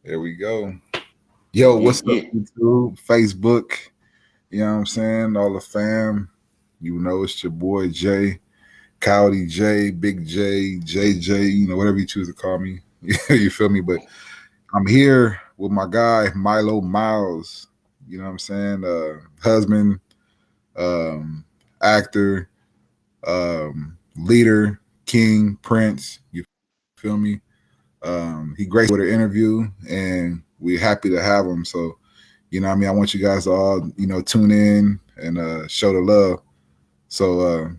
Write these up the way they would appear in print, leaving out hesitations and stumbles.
There we go. Yo, Yeah, what's up, yeah. YouTube, Facebook? You know what I'm saying? All the fam. You know, it's your boy Jay, Cowdy J, Big J, JJ, whatever you choose to call me. You feel me? But I'm here with my guy, Mylow Miles. You know what I'm saying? Husband, um, actor, leader, king, prince. You feel me? He graced with an interview, and we're happy to have him. So, what I mean, I want you guys to all, tune in and show the love. So,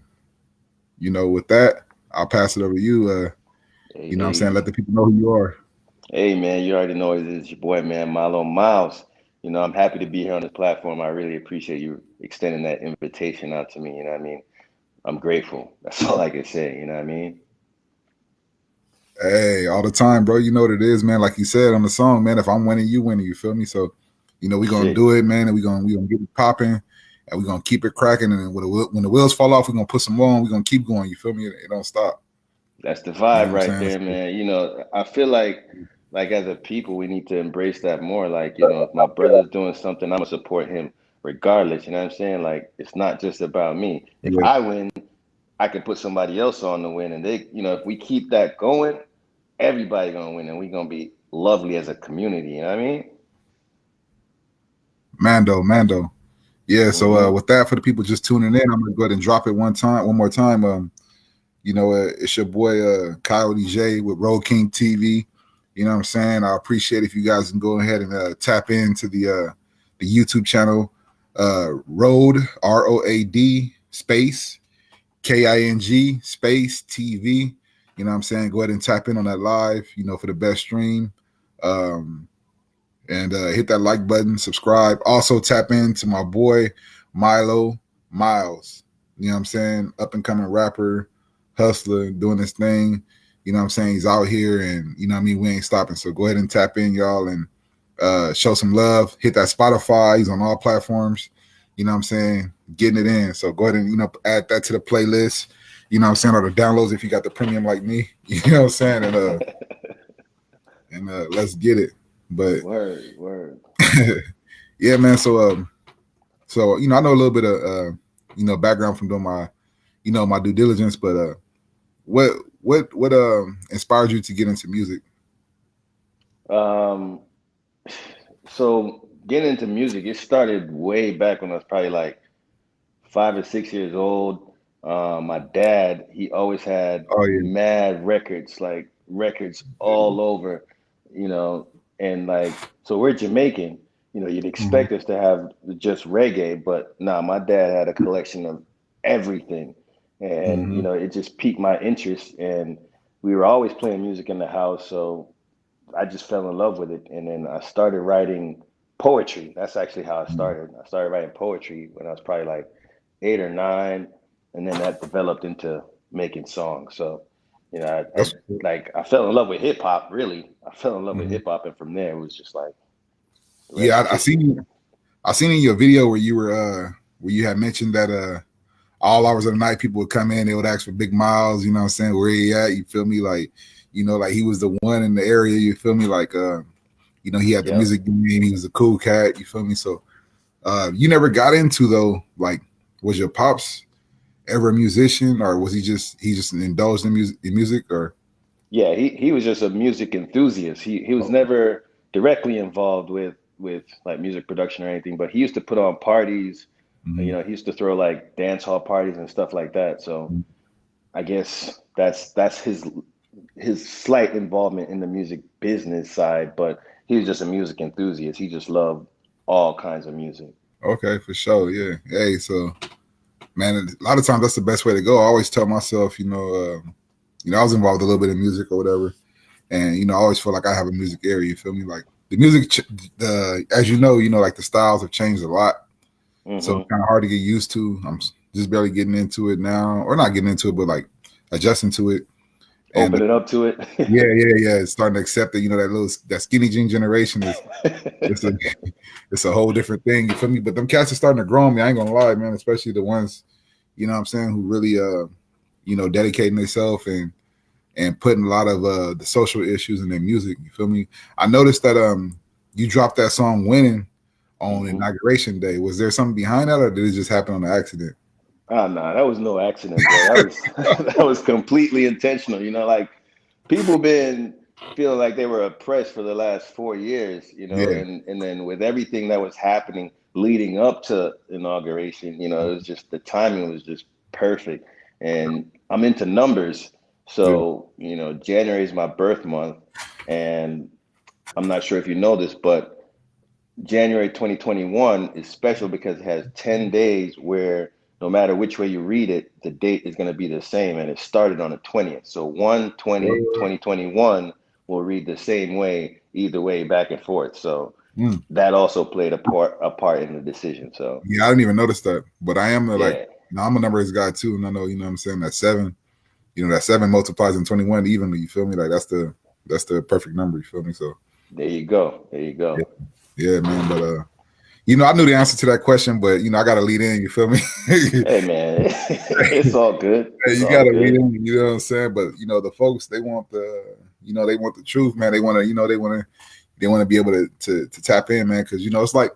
with that, I'll pass it over to you. Hey, What I'm saying, let hey, the people know who you are. hey, man, you already know it is your boy, man, Mylow Miles. I'm happy to be here on this platform. I really appreciate you extending that invitation out to me. You know what I mean? I'm grateful. That's all I can say. You know what I mean? Hey, all the time, bro. You know what it is, man. Like you said on the song, man. If I'm winning, you winning. You feel me? So, we gonna Shit, do it, man, and we gonna get it popping, and we gonna keep it cracking. And when the wheels fall off, we are gonna put some more on. We gonna keep going. You feel me? It don't stop. that's the You know vibe what I'm right saying? there, So, man. I feel like as a people, we need to embrace that more. Like, if my brother's doing something, I'm gonna support him regardless. You know what I'm saying? Like, it's not just about me. If yeah, I win, I can put somebody else on to win, and if we keep that going, everybody gonna win, and we gonna be lovely as a community. You know what I mean? Mando. Yeah. So, Hmm. with that, for the people just tuning in, I'm gonna go ahead and drop it one more time. It's your boy Coyote J with Road King TV. You know what I'm saying? I appreciate if you guys can go ahead and tap into the YouTube channel, Road ROAD space KING space TV. You know what I'm saying? Go ahead and tap in on that live. For the best stream. Um, and hit that like button, subscribe. Also tap into my boy Mylow Miles. You know what I'm saying? Up and coming rapper, hustler, doing this thing. You know what I'm saying? He's out here, and you know what I mean, we ain't stopping. So go ahead and tap in, y'all, and show some love. Hit that Spotify. He's on all platforms. You know what I'm saying? Getting it in. So go ahead and add that to the playlist. You know what I'm saying? Or the downloads if you got the premium like me. You know what I'm saying? And let's get it. But Word, word. yeah, man. So I know a little bit of background from doing my my due diligence, but what what inspired you to get into music? Um, so getting into music, it started way back when I was probably like 5 or 6 years old. My dad, he always had Oh yeah, mad records, like records all over, you know, and like, so we're Jamaican, you'd mm-hmm. expect us to have just reggae, but nah, my dad had a collection of everything. And, Mm-hmm. it just piqued my interest. And we were always playing music in the house. So I just fell in love with it. And then I started writing poetry. That's actually how I started. I started writing poetry when I was probably like 8 or 9, and then that developed into making songs. So, That's I fell in love with hip hop. Really, I fell in love with mm-hmm. hip hop, and from there it was just like the rest Yeah. is I history. seen in your video where you were where you had mentioned that all hours of the night people would come in, they would ask for Big Miles. You know what I'm saying? Where he at? You feel me? Like like he was the one in the area. You feel me? Like he had the Yep. music game. He was a cool cat. You feel me? So you never got into though. Like, was your pops ever a musician, or was he just indulged in music, or Yeah, he was just a music enthusiast. He was never directly involved with like music production or anything, but he used to put on parties. mm-hmm. He used to throw like dance hall parties and stuff like that. So I guess that's his slight involvement in the music business side, but he was just a music enthusiast. He just loved all kinds of music. Okay, for sure. Yeah. Hey, so man, a lot of times that's the best way to go. I always tell myself, I was involved a little bit in music or whatever, and I always feel like I have a music area. You feel me? Like the music, as like the styles have changed a lot, so it's Hmm. kind of hard to get used to. I'm just barely getting into it now, or not getting into it, but like adjusting to it. And Open it up to it. yeah, it's starting to accept that that skinny jean generation is it's a it's a whole different thing. You feel me? But them cats are starting to grow on me. I ain't gonna lie, man. Especially the ones, what I'm saying, who really dedicating themselves and and putting a lot of the social issues in their music. You feel me? I noticed that you dropped that song "Winning" on Inauguration Day. Was there something behind that, or did it just happen on an accident? Ah, nah, that was no accident, bro. That was that was completely intentional. You know, like people been feeling like they were oppressed for the last 4 years, you know, Yeah. and then with everything that was happening leading up to inauguration, you know, it was just the timing was just perfect. And I'm into numbers, Yeah. so you know, January is my birth month, and I'm not sure if you know this, but January 2021 is special because it has 10 days where no matter which way you read it, the date is going to be the same. And it started on the 20th. So 1/20/2021 will read the same way, either way, back and forth. So Mm. that also played a part in the decision. So Yeah, I didn't even notice that. But I am yeah, I'm a numbers guy too. And I know, what I'm saying, that seven, that seven multiplies in 21 evenly. You feel me? Like that's the perfect number. You feel me? So there you go. There you yeah, go. yeah, man. But I knew the answer to that question, but I gotta lead in, you feel me? Hey man, it's all good. Hey, It's you all gotta lead good. in, you know what I'm saying? But the folks, they want the truth, man. They wanna, they wanna be able to tap in, man, because it's like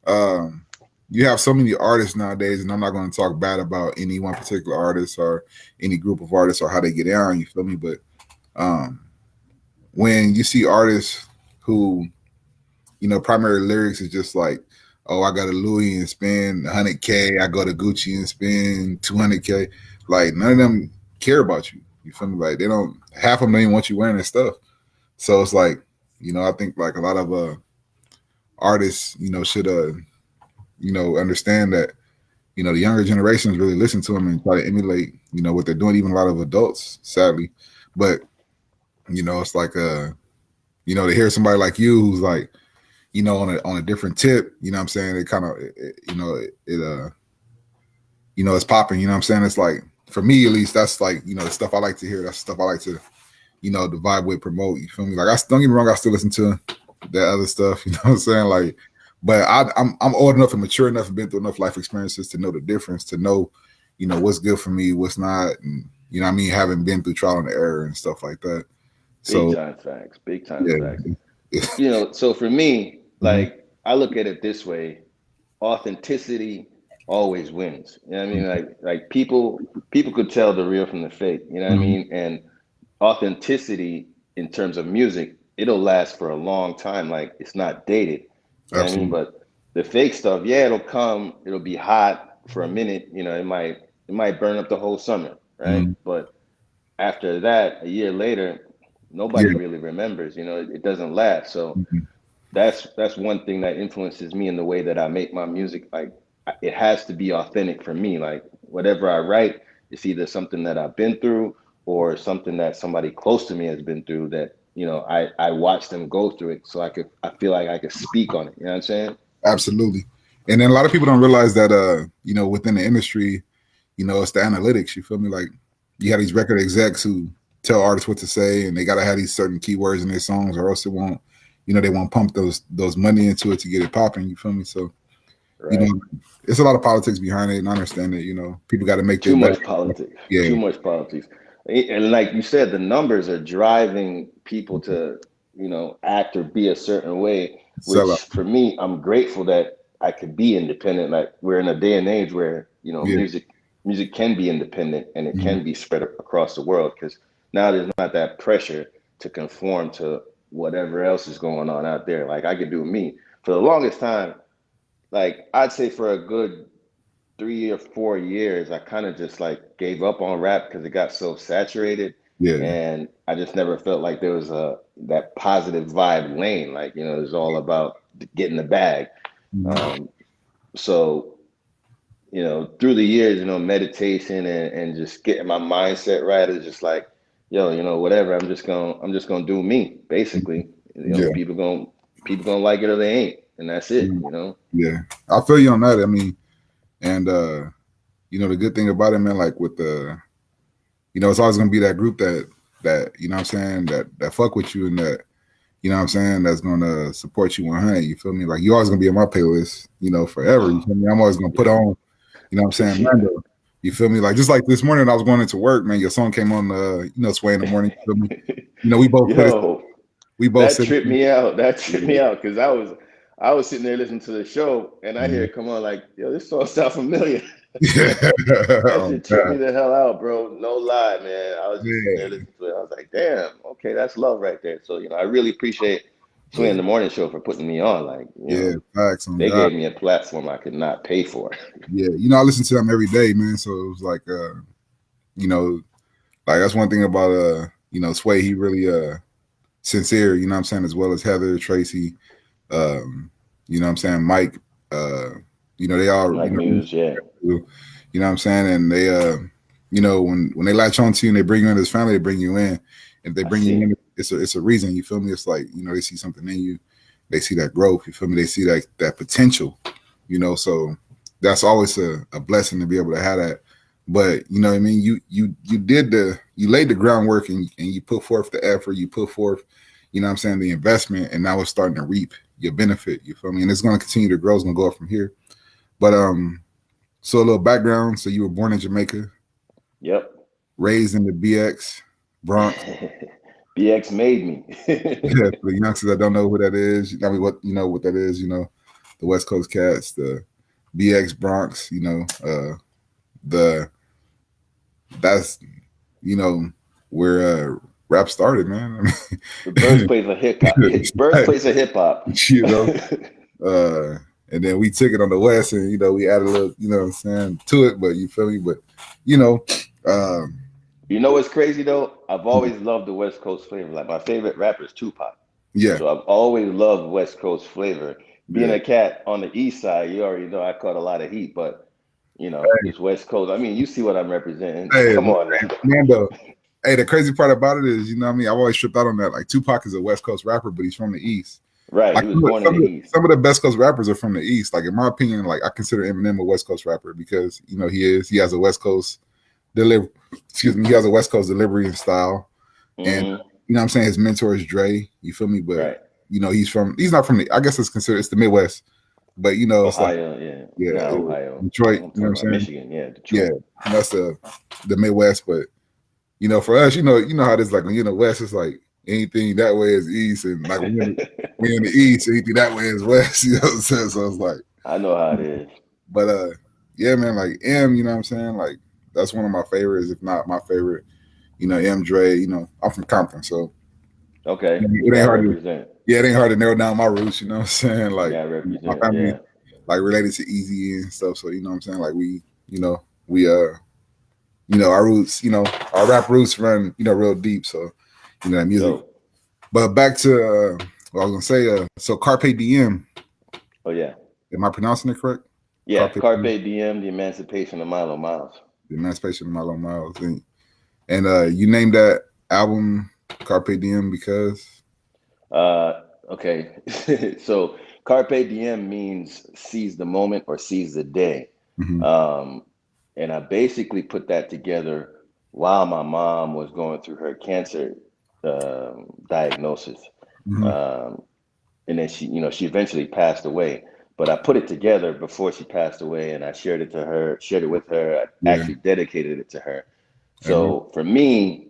um you have so many artists nowadays, and I'm not gonna talk bad about any one particular artist or any group of artists or how they get down, you feel me? But um when you see artists who primary lyrics is just like, oh, I got a Louis and spend 100K. I go to Gucci and spend 200K. Like none of them care about you. You feel me? Like they don't. Half of them don't even want you wearing their stuff. So it's like, I think like a lot of artists, should understand that the younger generations really listen to them and try to emulate what they're doing. Even a lot of adults, sadly, but it's like to hear somebody like you who's like on a different tip, what I'm saying, it kind of, it's popping, what I'm saying? It's like, for me, at least, that's like, the stuff I like to hear. That's the stuff I like to, the vibe with, promote, you feel me? Like, don't get me wrong, I still listen to that other stuff, what I'm saying? Like, but I'm old enough and mature enough and been through enough life experiences to know the difference, to know, what's good for me, what's not, and, what I mean, having been through trial and error and stuff like that. Big So, time facts. Big time yeah. facts. You know, so for me, Mhm. like I look at it this way, authenticity always wins. You know what I mean? Like people could tell the real from the fake, you know what I Mhm. mean? And authenticity in terms of music, it'll last for a long time. Like it's not dated. You know what I mean? Absolutely. But the fake stuff, yeah, it'll be hot for a minute, it might burn up the whole summer, right? Mhm. But after that, a year later, Yeah. nobody really remembers, it doesn't last. So Mhm. that's one thing that influences me in the way that I make my music. Like it has to be authentic for me. Like whatever I write, it's either something that I've been through or something that somebody close to me has been through that, I watch them go through it so I feel like I could speak on it. You know what I'm saying? Absolutely. And then a lot of people don't realize that within the industry, it's the analytics. You feel me? Like you have these record execs who tell artists what to say, and they gotta have these certain keywords in their songs, or else it won't. They won't pump those money into it to get it popping. You feel me? So you Right. know, it's a lot of politics behind it, and I understand it. People got to make their Too bag. much politics. Yeah, Too much politics. And like you said, the numbers are driving people to, act or be a certain way, sell which out. for me, I'm grateful that I could be independent. Like we're in a day and age where, Yeah, music can be independent and it mhm. can be spread across the world because now there's not that pressure to conform to whatever else is going on out there. Like I could do me. For the longest time, like I'd say for a good 3 or 4 years, I kind of just like gave up on rap because it got so saturated, Yeah, and I just never felt like there was a that positive vibe lane. Like it's all about getting the bag. mhm. Um, so through the years, meditation and just getting my mindset right is just like, yo, whatever. I'm just gonna do me. Basically, Yeah, people gonna like it or they ain't, and that's it. mhm. Yeah. I feel you on that. I mean, and the good thing about it, man, like with it's always gonna be that group that what I'm saying, that fuck with you, and that what I'm saying, that's gonna support you 100. You feel me? Like you always gonna be in my playlist, forever. You feel me? I'm always gonna put on, what I'm saying, Yeah. Mando. You feel me? Like just like this morning, I was going into work, man. Your song came on, Sway in the morning. You feel me? We both put it. Yo, We both that said, tripped me out. That tripped yeah, me out because I was sitting there listening to the show and I hear mhm. it come on like, yo, this song sound familiar. Yeah. That Oh shit tripped me God. the hell out, bro. No lie, man. I was just sitting there Yeah, listening to it. I was like, damn, okay, that's love right there. So, I really appreciate Swing in yeah, the Morning Show for putting me on. Like, yeah. Facts on they God. gave me a platform I could not pay for. Yeah, I listen to them every day, man. So it was like, you know, like that's one thing about Sway. He really sincere. You know what I'm saying, as well as Heather, Tracy. You know what I'm saying, Mike. Uh, they all Like Muse, yeah. you know what I'm saying, and they when they latch on to you and they bring you into this family, they bring you in. If they I bring you see. in, it's a reason. You feel me? It's like they see something in you. They see that growth. You feel me? They see that potential. So that's always a blessing to be able to have that. But you know what I mean. You laid the groundwork and you put forth the effort. You put forth, what I'm saying, the investment, and now it's starting to reap your benefit. You feel me? And it's going to continue to grow. It's going to go up from here. But so a little background. So you were born in Jamaica, Yep. raised in the BX Bronx. BX made me. Yeah, for the youngsters that don't know who that is, I mean, what that is, the West Coast Cats, the BX Bronx, the that's where rap started, man. The birthplace of hip hop. Birthplace of hip hop. you know, uh, and then we took it on the West, and we added a little, what I'm saying, to it. But you feel me? But you know, um, You know what's crazy though? I've always loved the West Coast flavor. Like my favorite rapper is Tupac. yeah, So I've always loved West Coast flavor. Being yeah. a cat on the East Side, you already know I caught a lot of heat, but this West Coast. I mean, you see what I'm representing. Hey, Come on now. Mando. Hey, the crazy part about it is, what I mean, I've always tripped out on that. Like Tupac is a West Coast rapper, but he's from the East. Right. Like He was born in the East. some of the best Coast rappers are from the East. Like in my opinion, like I consider Eminem a West Coast rapper because he has a West Coast delivery. Excuse me, he has a West Coast delivery and style. And Hmm. what I'm saying, his mentor is Dre. You feel me? But Right. he's not from the. I guess it's the Midwest. But it's like Ohio, yeah. yeah, Not Ohio. Detroit. I'm You know talking what about I'm saying? Michigan, yeah, Yeah, Detroit. that's the Midwest. But for us, you know how it is. Like when you're in the West, it's like anything that way is East, and like when you're in the East, anything that way is West. You know what I'm saying? So it's like, I know how it is. but yeah, man, like M, you know what I'm saying? Like that's one of my favorites, if not my favorite. M Dre. I'm from Compton, so Okay. You it ain't gotta hard to represent. it ain't hard to narrow down my roots. You know what I'm saying? You Like gotta my represent, family, yeah. like related to Easy and stuff. So you know what I'm saying? Like we our roots, our rap roots run, real deep. So, that music. Dope. But back to what I was gonna say. So Carpe Diem. Oh yeah. Am I pronouncing it correct? Yeah. Carpe Carpe Diem, Diem, the emancipation of Mylow Miles. the Emancipation of Mylow Miles, and you named that album Carpe Diem because. Okay. So Carpe Diem means seize the moment or seize the day. Mhm, Um, and I basically put that together while my mom was going through her cancer diagnosis. mhm, Um, and then she eventually passed away. But I put it together before she passed away, and I shared it with her. I yeah, actually dedicated it to her. amen. So for me,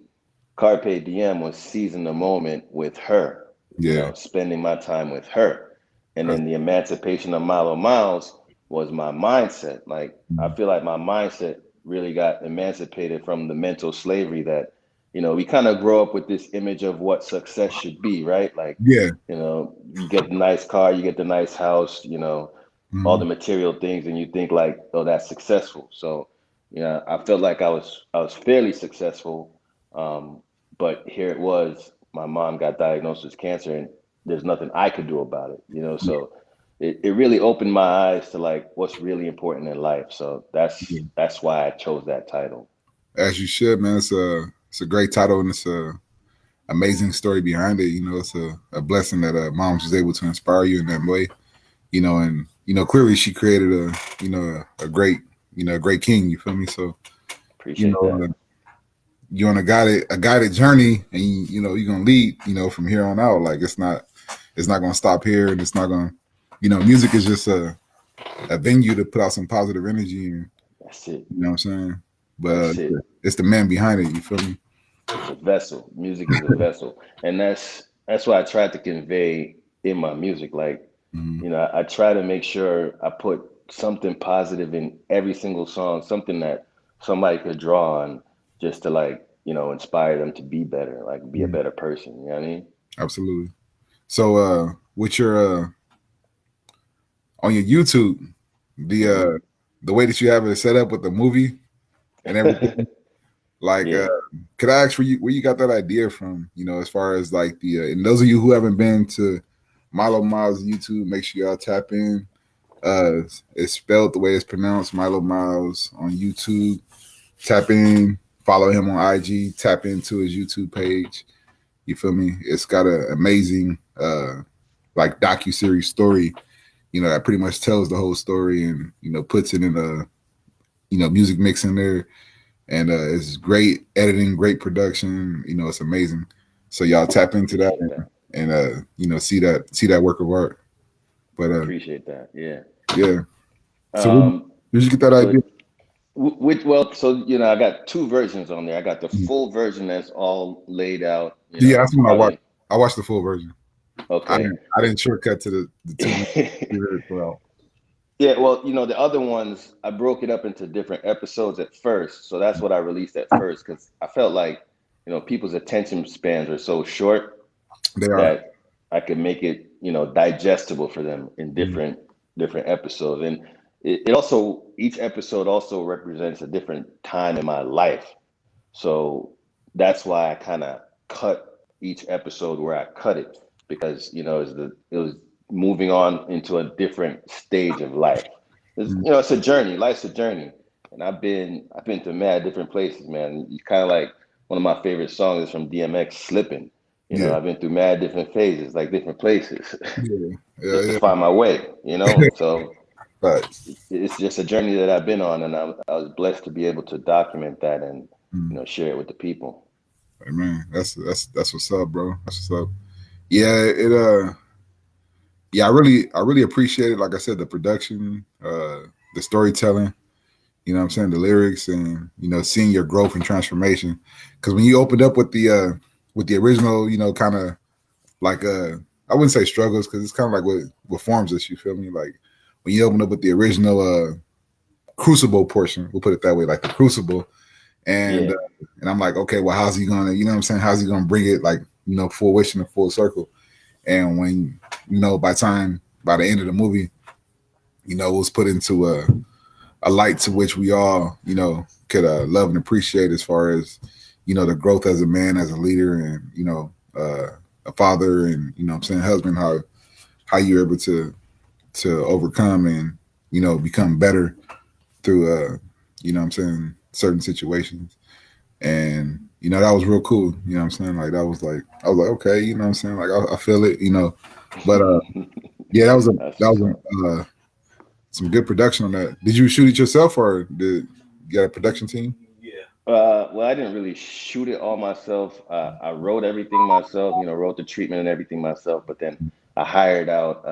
Carpe Diem was seizing the moment with her, Yeah, spending my time with her. And that's, then the emancipation of Milo Miles was my mindset. Like, I mhm, feel like my mindset really got emancipated from the mental slavery that, we kind of grow up with this image of what success should be, right? Like, yeah, you get the nice car, you get the nice house, all the mhm, material things, and you think like, oh, that's successful. So, I felt like I was fairly successful, but here it was. My mom got diagnosed with cancer, and there's nothing I could do about it. So it really opened my eyes to like what's really important in life. So that's yeah. that's why I chose that title. As you should, man. It's a great title and it's a amazing story behind it. It's a blessing that moms was able to inspire you in that way. And clearly she created a great a great king. You feel me? So you Appreciate know that. uh, you're on a guided journey, and you're gonna lead from here on out. Like it's not gonna stop here, and it's not gonna music is just a venue to put out some positive energy and That's it. You know what I'm saying? But That's it. it's the man behind it. You feel me? It's a vessel. Music is a vessel, and that's what I tried to convey in my music. Like, Mhm. I try to make sure I put something positive in every single song, something that somebody could draw on, just to like, inspire them to be better, like be a Mhm. better person. You know what I mean? Absolutely. So, with your on your YouTube, the uh, Hmm. the way that you have it set up with the movie and everything, like, Yeah. could I ask where you got that idea from? As far as like and those of you who haven't been to Mylow Miles YouTube, make sure y'all tap in. It's spelled the way it's pronounced, Mylow Miles on YouTube. Tap in, follow him on IG, tap into his YouTube page. You feel me? It's got an amazing like docu-series story, that pretty much tells the whole story and puts it in a music mix in there, and it's great editing, great production. It's amazing. So y'all tap into that Appreciate that. and see that work of art. But Appreciate that. Yeah. yeah. So Um, where'd you get that so idea? so I got two versions on there. I got the full version that's all laid out. Yeah, that's when I watched. Probably I watched the full version. I okay. didn't. I didn't shortcut to the 2 minutes. Well, Yeah, well, the other ones I broke it up into different episodes at first, so that's what I released at first because I felt like people's attention spans are so short they are. that I could make it digestible for them in Mhm. different episodes, and it also each episode also represents a different time in my life. So that's why I kind of cut each episode where I cut it because it was moving on into a different stage of life. It's a journey. Life's a journey, and I've been to mad different places, man. You kind of like one of my favorite songs is from DMX, "Slipping." Yeah, I've been through mad different phases, like different places, yeah, yeah, just to yeah. find my way. So But it's just a journey that I've been on, and I was blessed to be able to document that and share it with the people. hey, man, that's what's up, bro. That's what's up. Yeah, yeah, I really appreciate it. Like I said, the production, the storytelling. You know what I'm saying? The lyrics and seeing your growth and transformation. Because when you opened up with the original, kind of like I wouldn't say struggles because it's kind of like what forms us. You feel me? Like when you open up with the original crucible portion, we'll put it that way, like the crucible, and Yeah, uh, and I'm like, okay, well, how's he gonna, you know what I'm saying? How's he gonna bring it like fruition and full circle? And when by the end of the movie, it was put into a light to which we all, could love and appreciate as far as, the growth as a man, as a leader, and, a father and, what I'm saying, husband, how you're able to overcome and, become better through, what I'm saying, certain situations. And, that was real cool. You know what I'm saying? Like, I was like, okay, you know what I'm saying? Like, I feel it, but, yeah, that's that what's was up. some good production on that. Did you shoot it yourself or did you got a production team? Well, I didn't really shoot it all myself. I wrote everything myself, wrote the treatment and everything myself. But then I hired out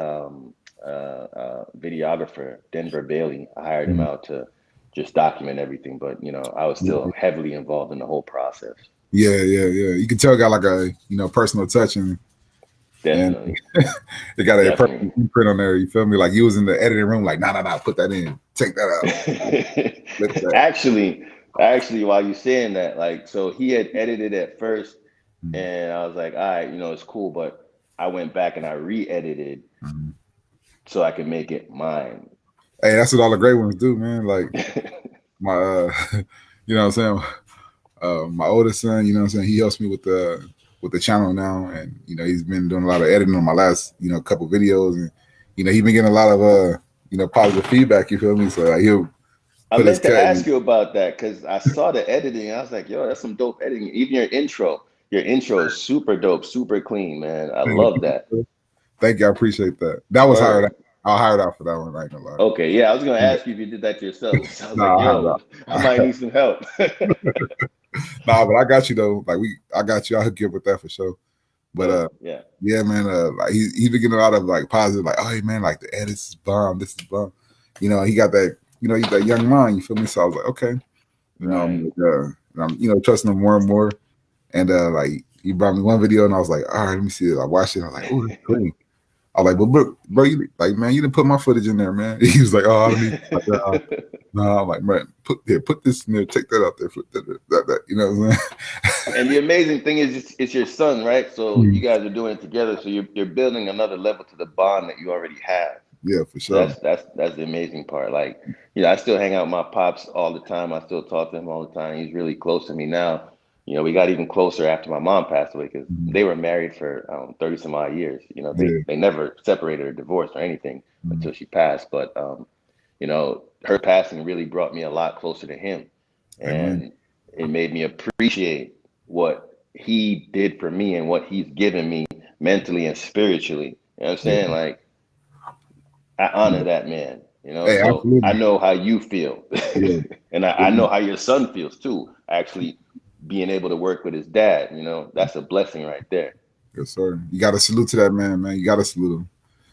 videographer Denver Bailey. I hired him Mhm. out to just document everything. But I was still heavily involved in the whole process. Yeah, yeah, yeah. You can tell it got like a personal touch and Definitely, it got a definitely. personal imprint on there. You feel me? Like you was in the editing room, like nah, put that in, take that out, flip that. actually, actually, while you saying that, like, so he had edited at first, Mhm. and I was like, all right, it's cool, but I went back and I re-edited Mhm. so I could make it mine. Hey, that's what all the great ones do, man. Like my, you know what I'm saying. My oldest son, you know what I'm saying, he helps me with the channel now, and he's been doing a lot of editing on my last couple videos, and he's been getting a lot of positive feedback. You feel me? So like, he'll I put his meant to cut ask in. you about that because I saw the editing. I was like, yo, that's some dope editing. Even your intro is super dope, super clean, man. I love that. Thank you, I appreciate that. That was hired. Word. I hired out for that one. I ain't gonna lie. Okay, yeah, I was gonna ask you if you did that yourself. So I was like, Nah, I hired yo, I might out. need some help. Nah, but I got you though. Like I got you. I'll hook you up with that for sure. But Dope. Yeah. yeah, man. Like he's been getting a lot of like positive, like, oh, hey, man, like the edits is bomb. This is bomb. He got that. he's that young mind. You feel me? So I was like, okay, Right. and I'm trusting him more and more. And like he brought me one video, and I was like, all right, let me see it. I watched it. I was like, oh, that's clean. I was like, but bro, you like, man, you didn't put my footage in there, man. He was like, oh, I don't need. Like, no, I'm like, man, put this in there, take that out there, flip that. You know what I'm saying? And the amazing thing is, it's your son, right? So you Mm. guys are doing it together. So you're building another level to the bond that you already have. Yeah, for So sure. that's the amazing part. Like, I still hang out with my pops all the time. I still talk to him all the time. He's really close to me now. We got even closer after my mom passed away because Mhm. they were married for 30 some odd years. Yeah. They never separated or divorced or anything Mhm. until she passed. But her passing really brought me a lot closer to him, Amen. and it made me appreciate what he did for me and what he's given me mentally and spiritually. You know what I'm saying? Yeah. Like, I honor Yeah. that man, Hey, so I absolutely. know how you feel. Yeah. And I know how your son feels too, actually being able to work with his dad, that's a blessing right there. Yes, sir. You got to salute to that man. You got to salute him.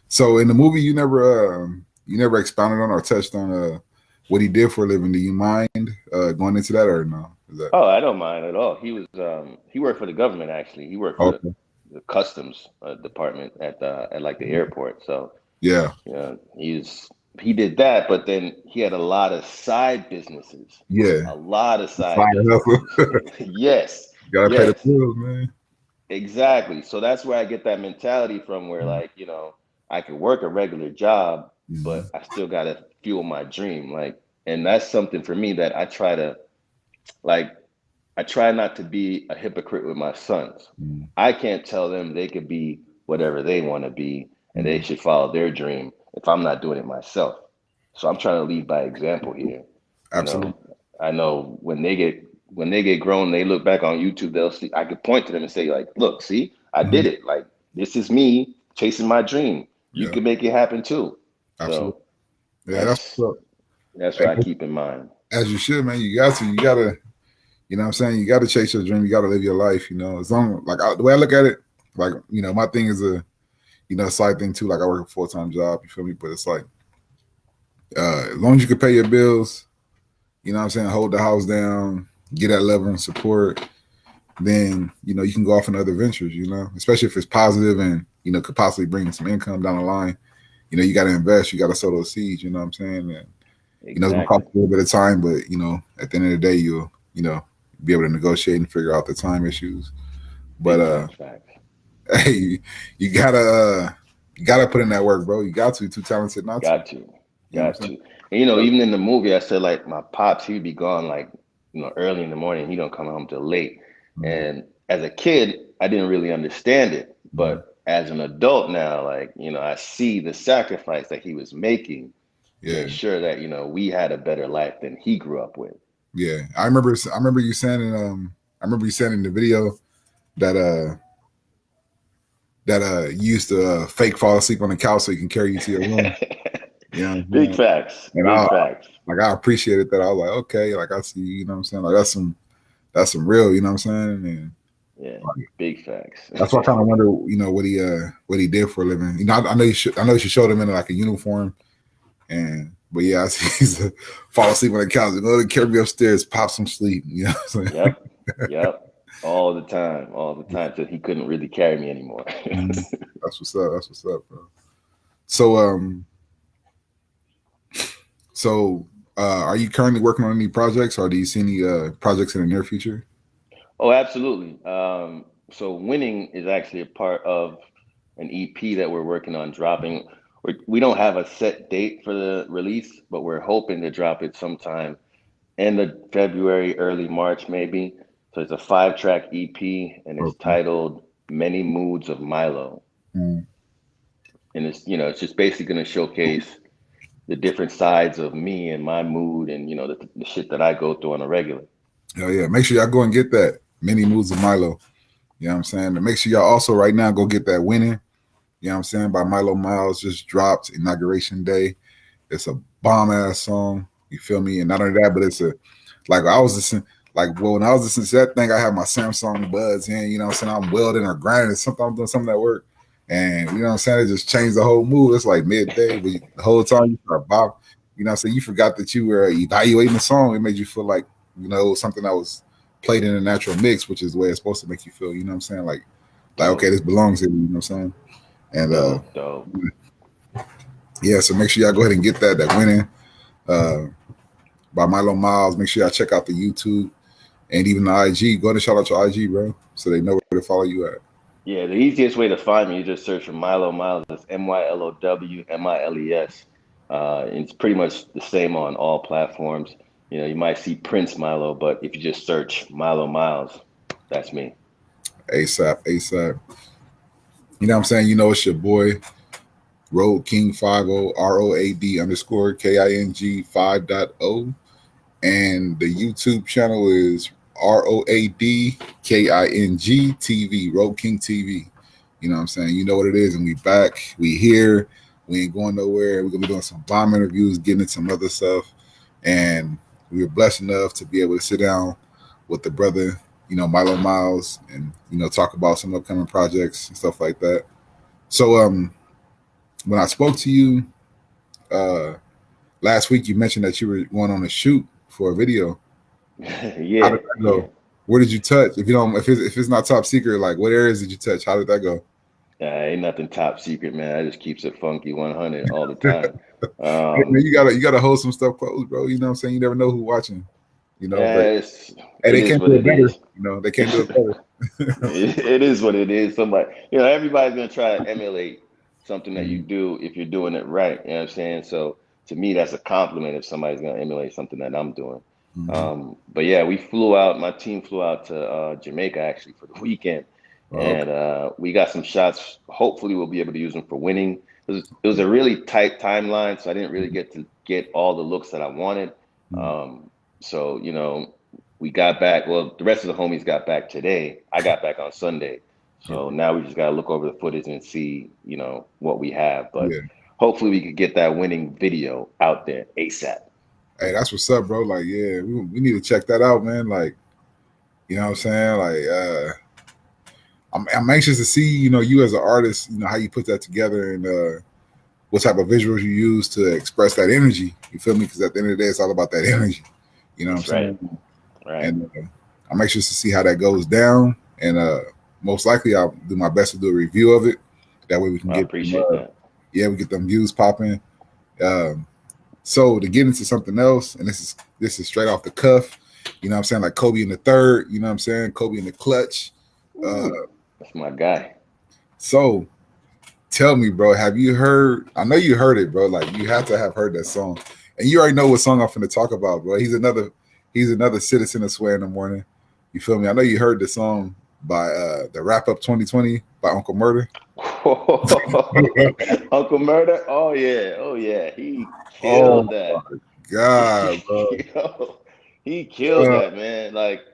So in the movie, you never expounded on or touched on what he did for a living. Do you mind going into that or no? Is that Oh, I don't mind at all. He worked for the government actually. He worked for okay? the customs department at like the airport. So Yeah. he did that, but then he had a lot of side businesses. Yeah. A lot of Fire side hustle. businesses. Yes. Gotta pay the Yes. bills, man. Exactly. So that's where I get that mentality from where Mhm. like, I could work a regular job, Mhm. but I still gotta fuel my dream. Like, and that's something for me that like I try not to be a hypocrite with my sons. Mhm. I can't tell them they could be whatever they want to be and they Mhm. should follow their dream if I'm not doing it myself. So I'm trying to lead by example here. You Absolutely. know, I know when they get grown, they look back on YouTube, they'll see I could point to them and say, like, look, see, I did Mhm. it. Like, this is me chasing my dream. You Yeah. can make it happen too. Absolutely. So Yeah. That's that's what's up. that's what I Hey, keep in mind. as you should, man. You got to. You gotta. You know what I'm saying? You got to chase your dream. You got to live your life. As long like the way I look at it, like my thing is a side thing too. Like I work a full-time job. You feel me? But it's like as long as you can pay your bills, you know what I'm saying, hold the house down, get that level of support, then you can go off in other ventures. Especially if it's positive and could possibly bring some income down the line. You got to invest. You got to sow those seeds. You know what I'm saying? And it's gonna cost Exactly. a little bit of time, but at the end of the day, you'll be able to negotiate and figure out the time issues. But Big facts, facts. hey, you gotta put in that work, bro. You got to. You're too talented not to. Got to, You know what I'm got saying? to. And even in the movie, I said like my pops, he would be gone like early in the morning. He don't come home till late. Mhm. And as a kid, I didn't really understand it, Mhm. but as an adult now, like I see the sacrifice that he was making to Yeah, ensure that we had a better life than he grew up with. yeah. I remember you saying I remember you saying in the video that you used to fake fall asleep on the couch so he can carry you to your room. You know what I'm Big saying? facts, And big facts. I appreciated that. I was like, okay, like I see, you know what I'm saying? Like that's some real, you know what I'm saying? And Yeah, like, big facts. that's why I kind of wonder, what he did for a living. I know you showed him in like a uniform, and but yeah, I see he's fall asleep on the couch and go to carry me upstairs, pop some sleep. You know what I'm saying? Yep, yep. All the time, till he couldn't really carry me anymore. Mhm. That's what's up. That's what's up, bro. So are you currently working on any projects, or do you see any projects in the near future? Oh, absolutely. So winning is actually a part of an EP that we're working on dropping. We don't have a set date for the release, but we're hoping to drop it sometime end of February, early March, maybe. So it's a 5-track EP, and it's Okay. titled "Many Moods of Mylow," Mm. and it's just basically going to showcase the different sides of me and my mood, and the shit that I go through on a regular. Hell yeah. Make sure y'all go and get that. Many Moves of Milo. You know what I'm saying? And make sure y'all also right now go get that Winning. You know what I'm saying? By Mylow Miles, just dropped inauguration day. It's a bomb ass song. You feel me? And not only that, but it's a like I was listening, like well, when I was listening to that thing, I had my Samsung buds in, you know what I'm saying? I'm welding or grinding something, I'm doing something at work. And you know what I'm saying? It just changed the whole mood. It's like midday, but the whole time you start bop. You know what I'm saying? You forgot that you were evaluating the song. It made you feel like, something that was played in a natural mix, which is the way it's supposed to make you feel. You know what I'm saying? Like okay, this belongs here. You know what I'm saying? And dope. yeah, so make sure y'all go ahead and get that winning by Mylow Miles. Make sure y'all check out the YouTube and even the IG. Go ahead and shout out your IG, bro, so they know where to follow you at. Yeah, the easiest way to find me, you just search for Mylow Miles. It's MYLOWMILES. It's pretty much the same on all platforms. You might see Prince Milo, but if you just search Mylow Miles, that's me. ASAP. You know what I'm saying? It's your boy, Road King 50, ROAD_KING 5.0. And the YouTube channel is ROADKING TV, Road King TV. You know what I'm saying? You know what it is. And we back. We here. We ain't going nowhere. We're going to be doing some bomb interviews, getting into some other stuff. And we were blessed enough to be able to sit down with the brother, Mylow Miles, and, talk about some upcoming projects and stuff like that. So when I spoke to you last week, you mentioned that you were going on a shoot for a video. Yeah. How did that go? Yeah. Where did you touch? If it's not top secret, like what areas did you touch? How did that go? Ain't nothing top secret, man. I just keeps it funky 100 all the time. Hey, man, you gotta hold some stuff close, bro. You know what I'm saying? You never know who's watching. Yeah, but they can't do it better. They can't do it better. It is what it is. Somebody, everybody's gonna try to emulate something that you do if you're doing it right. You know what I'm saying? So to me, that's a compliment if somebody's gonna emulate something that I'm doing. Mm-hmm. But yeah, my team flew out to Jamaica actually for the weekend. And we got some shots. Hopefully we'll be able to use them for winning. It was a really tight timeline, so I didn't really get to get all the looks that I wanted. So, we got back. Well, the rest of the homies got back today. I got back on Sunday. So now we just got to look over the footage and see, what we have. But hopefully we could get that winning video out there ASAP. Hey, that's what's up, bro. Like, yeah, we need to check that out, man. Like, you know what I'm saying? Like, I'm anxious to see, you as an artist, how you put that together and what type of visuals you use to express that energy. You feel me? Because at the end of the day, it's all about that energy. You know what I'm saying? Right. And I'm anxious to see how that goes down. And most likely, I'll do my best to do a review of it. That way we can appreciate that. Yeah, we get them views popping. So to get into something else, and this is straight off the cuff. You know what I'm saying? Like Kobe in the third. You know what I'm saying? Kobe in the clutch. That's my guy. So tell me, bro, have you heard? I know you heard it, bro. Like you have to have heard that song, and you already know what song I'm finna talk about, bro. He's another citizen of Swear in the Morning. You feel me? I know you heard the song by the Wrap Up 2020 by Uncle Murder. Uncle Murder? Oh yeah. He killed that. God, bro. He killed that, man. Like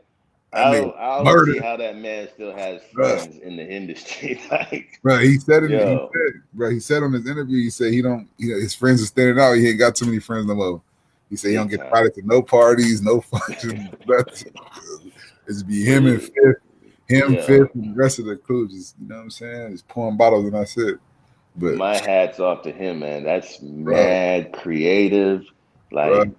I don't see how that man still has friends in the industry. Like, bro, he said he said on his interview, he said his friends are standing out. He ain't got too many friends no more. He said he don't get invited to no parties, no functions. It's be him and Fifth, Fifth, and the rest of the crew. Just, you know what I'm saying? Just pouring bottles and that's it. But my hat's off to him, man. That's mad creative. Like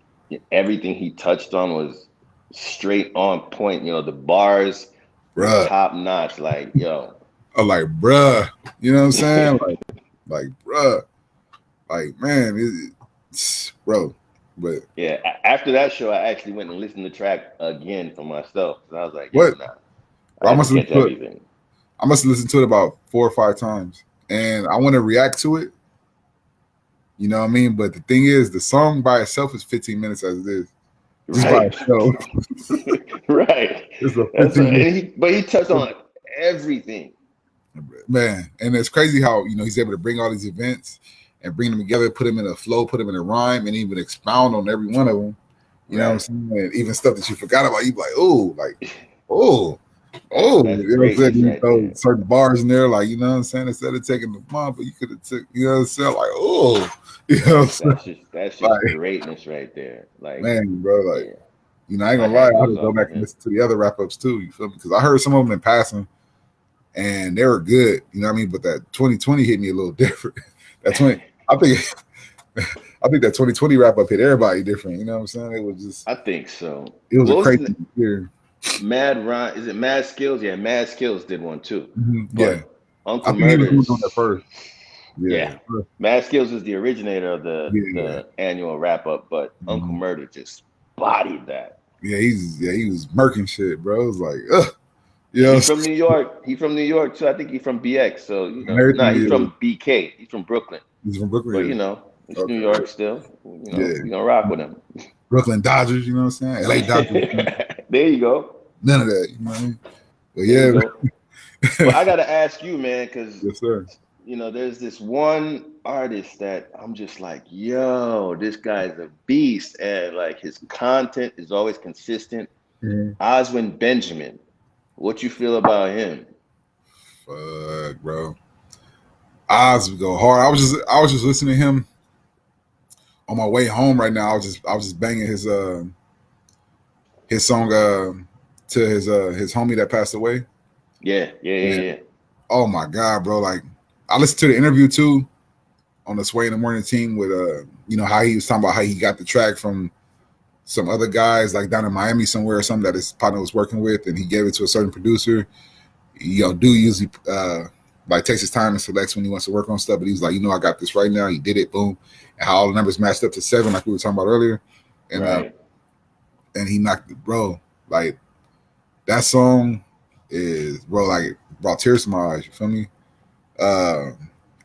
everything he touched on was straight on point. The bars were top notch. Like, yo. I'm like, bruh. You know what I'm saying? like, bruh. Like, man, bro. But yeah, after that show, I actually went and listened to the track again for myself. So I was like, what? I must catch everything. I must have listened to it about 4 or 5 times. And I want to react to it. You know what I mean? But the thing is, the song by itself is 15 minutes as it is. Just by itself. Right. But he touched on everything. Man, and it's crazy how, he's able to bring all these events and bring them together, put them in a flow, put them in a rhyme, and even expound on every one of them. You know what I'm saying? And even stuff that you forgot about, you be like, oh. You know what I'm saying? You throw certain bars in there, like, you know what I'm saying? Instead of taking the bomb, but you could have took, you know what I'm saying? Like, you know what I'm saying? That's just greatness right there. Like, man, bro, like, I ain't gonna lie, I had to go back and listen to the other wrap ups too. You feel me? Because I heard some of them in passing, and they were good. You know what I mean? But that 2020 hit me a little different. That 20, I think I think that 2020 wrap up hit everybody different. You know what I'm saying? It was just, I think so. it was a What was crazy the year. Mad Ryan? Is it Mad Skills? Yeah, Mad Skills did one too. Yeah, But I Uncle think he was Murder's, on that first. yeah, Yeah, Mad Skills is the originator of yeah, the annual wrap up, but Uncle mhm. Murder just bodied that. Yeah, he was murking shit, bro. It was like, ugh, you Yeah, know, he's from New York. He's from New York too. I think he's from BX. So and everything. nah, he's Yeah, from BK. He's from Brooklyn. he's from Brooklyn. But Yeah, it's New okay, York still. yeah, We gonna rock with him. Brooklyn Dodgers. You know what I'm saying? LA Dodgers. There you go. None of that. You know what I mean? But There you yeah, go. But I gotta ask you, man, because yes, sir. there's this one artist that I'm just like, yo, this guy's a beast, and like his content is always consistent. Mhm. Oswin Benjamin, what you feel about him? Fuck, bro. Oz would go hard. I was just listening to him on my way home right now. I was just banging his song to his homie that passed away. Yeah, yeah, yeah, And yeah. oh my god, bro! Like I listened to the interview too on the Sway in the Morning team with you know how he was talking about how he got the track from some other guys like down in Miami somewhere or something that his partner was working with, and he gave it to a certain producer. You know, dude usually like takes his time and selects when he wants to work on stuff, but he was like, you know, I got this right now. He did it, boom, and how all the numbers matched up to 7, like we were talking about earlier, Right. and he knocked it, bro. Like that song is, bro, like brought tears to my eyes. You feel me? Uh,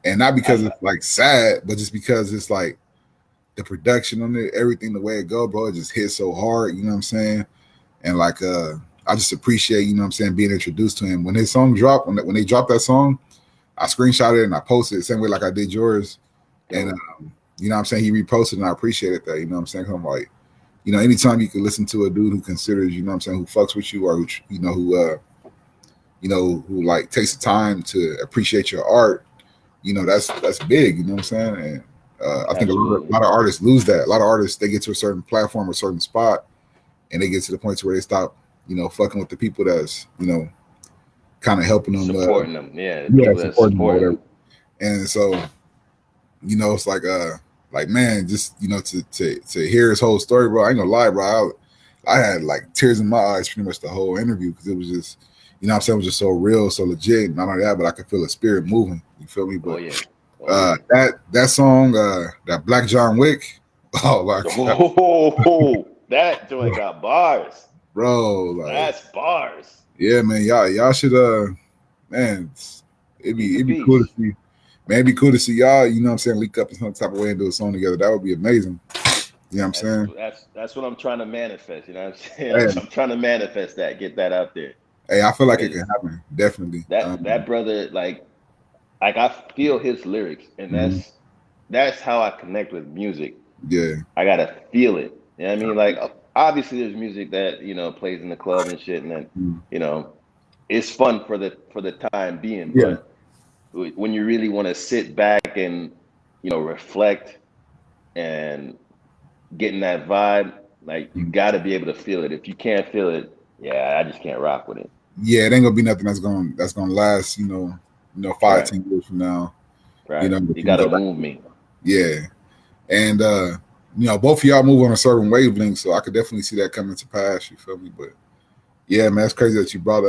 and not because I it's like sad, but just because it's like the production on it, everything the way it go, bro, it just hit so hard. You know what I'm saying? And like, I just appreciate, you know what I'm saying, being introduced to him. When his song dropped, when they dropped that song, I screenshot it and I posted it the same way like I did yours. And Dope. you know what I'm saying, he reposted and I appreciated that. You know what I'm saying? 'Cause I'm like, you know, anytime you can listen to a dude who considers, you know what I'm saying, who fucks with you or who, you know, who like takes the time to appreciate your art, you know, that's big. You know what I'm saying? And I think Absolutely. lot of artists lose that. A lot of artists, they get to a certain platform, a certain spot, and they get to the point to where they stop, you know, fucking with the people that's, you know, kind of helping them, Supporting them. Yeah, the yeah, people that supporting them or supporting whatever. them. And so, you know, it's like man, just you know, to hear his whole story, bro. I ain't gonna lie, bro. I had like tears in my eyes pretty much the whole interview because it was just, you know what I'm saying, it was just so real, so legit. Not only that, but I could feel the spirit moving. You feel me? Oh But yeah. Oh yeah. that song, that Black John Wick, oh my god, Oh, that joint got bars. bro, like That's bars. yeah, man, y'all should man, He's a it'd be cool to beast. see. Man, it'd be cool to see y'all, you know what I'm saying, link up in some type of way and do a song together. That would be amazing. You know what I'm saying? That's what I'm trying to manifest. You know what I'm saying? Hey, I'm trying to manifest that, get that out there. hey, I feel like it can Because happen. Definitely. that brother, like I feel his lyrics, and Mhm. that's how I connect with music. Yeah. I gotta feel it. You know what I mean? Like obviously there's music that, plays in the club and shit, and then, Mhm. you know, it's fun for the time being, Yeah. but when you really want to sit back and, reflect and get in that vibe, like you Mhm. gotta be able to feel it. If you can't feel it, yeah, I just can't rock with it. Yeah, it ain't gonna be nothing that's gonna last, five, Right, 10 years from now. You right. know, if You you can gotta go back. move me. Yeah. And both of y'all move on a certain wavelength, so I could definitely see that coming to pass. You feel me? But yeah, man, it's crazy that you brought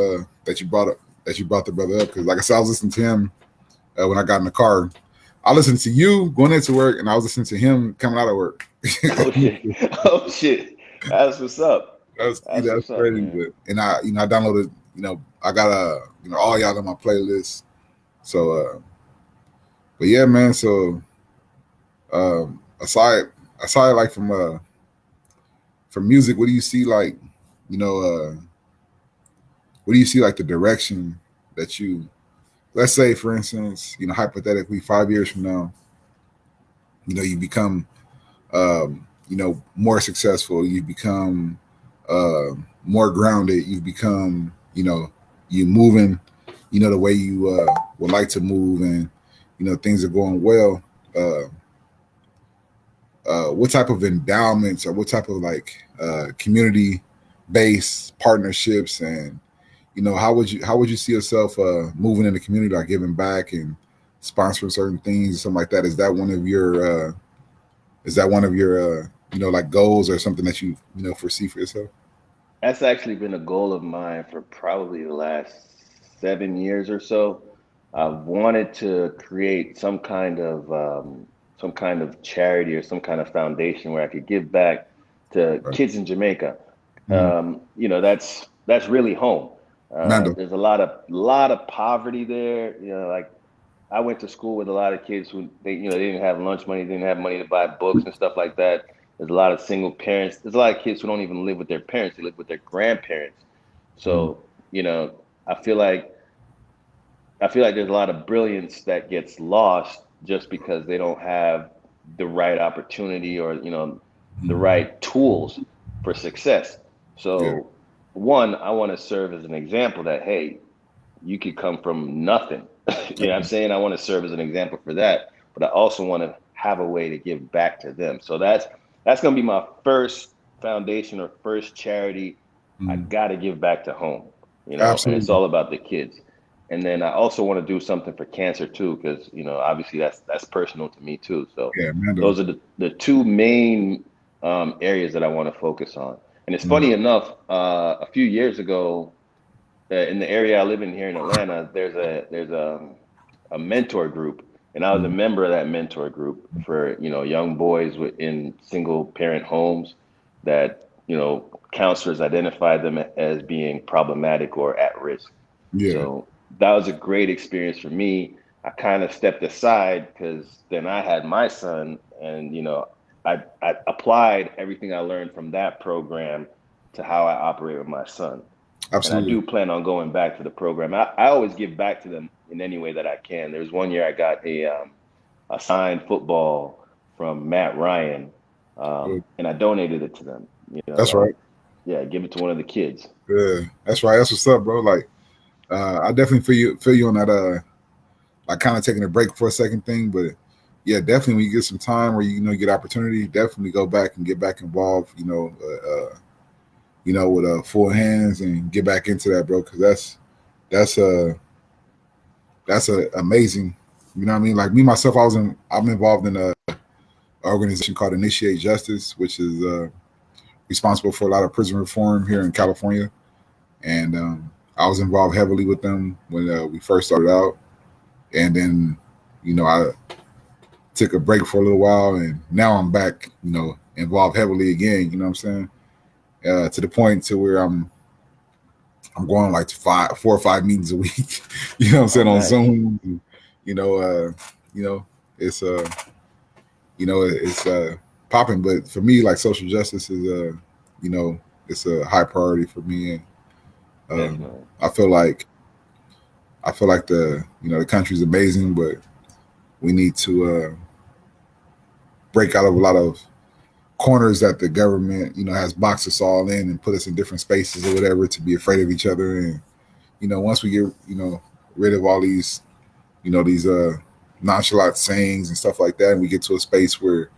that you brought the brother up because, like I said, I was listening to him when I got in the car. I listened to you going into work, and I was listening to him coming out of work. Oh shit. Oh shit. That's what's up. That's That's what's up, crazy. man. But and I downloaded, I got all y'all on my playlist. So but yeah, man. So aside like from music, what do you see like, you know, what do you see like the direction that you, let's say for instance, hypothetically 5 years from now, you become more successful, you become more grounded, you become, you moving, the way you would like to move, and things are going well. Uh, what type of endowments or what type of like community based partnerships, and how would you see yourself moving in the community, like giving back and sponsoring certain things, something like that? Is that one of your Is that one of your like goals or something that you foresee for yourself? That's actually been a goal of mine for probably the last 7 years or so. I've wanted to create some kind of charity or some kind of foundation where I could give back to Right. kids in Jamaica. Mhm. That's really home. Mando. There's a lot of poverty there. Like I went to school with a lot of kids who they didn't have lunch money, didn't have money to buy books and stuff like that. There's a lot of single parents. There's a lot of kids who don't even live with their parents; they live with their grandparents. Mhm. So I feel like there's a lot of brilliance that gets lost just because they don't have the right opportunity or the Mhm. right tools for success. Yeah, So one, I want to serve as an example that hey, you could come from nothing. You know what I'm saying? I want to serve as an example for that, but I also want to have a way to give back to them. So that's going to be my first foundation or first charity. I mhm. got to give back to home, and it's Absolutely. all about the kids. And then I also want to do something for cancer too, because obviously that's personal to me too. So Yeah, Mando. those are the two main areas that I want to focus on. And it's Mhm. funny enough, a few years ago, in the area I live in here in Atlanta, there's a mentor group, and I was a Mhm. member of that mentor group for young boys in single parent homes that counselors identified them as being problematic or at risk. Yeah, So that was a great experience for me. I kind of stepped aside because then I had my son, and I applied everything I learned from that program to how I operate with my son. And I absolutely. do plan on going back to the program. I always give back to them in any way that I can. There's one year I got a signed football from Matt Ryan, Good. and I donated it to them. That's right. Yeah, give it to one of the kids. Yeah, that's right. That's what's up, bro. Like, I definitely feel you on that. Like kind of taking a break for a second thing, but yeah, definitely when you get some time where you get opportunity, definitely go back and get back involved. With full hands and get back into that, bro. Because that's amazing. You know what I mean? Like me myself, I'm involved in a organization called Initiate Justice, which is responsible for a lot of prison reform here in California. And I was involved heavily with them when we first started out. And then, I took a break for a little while, and now I'm back, involved heavily again. You know what I'm saying? To the point to where I'm going like to 4 or 5 meetings a week. You know what I'm Oh, saying, on nice. Zoom. And, you know, you know, it's popping. But for me, like social justice is you know, it's a high priority for me, and Definitely. I feel like the country's amazing, but we need to break out of a lot of corners that the government has boxed us all in and put us in different spaces or whatever to be afraid of each other. And once we get rid of all these nonchalant sayings and stuff like that, and we get to a space where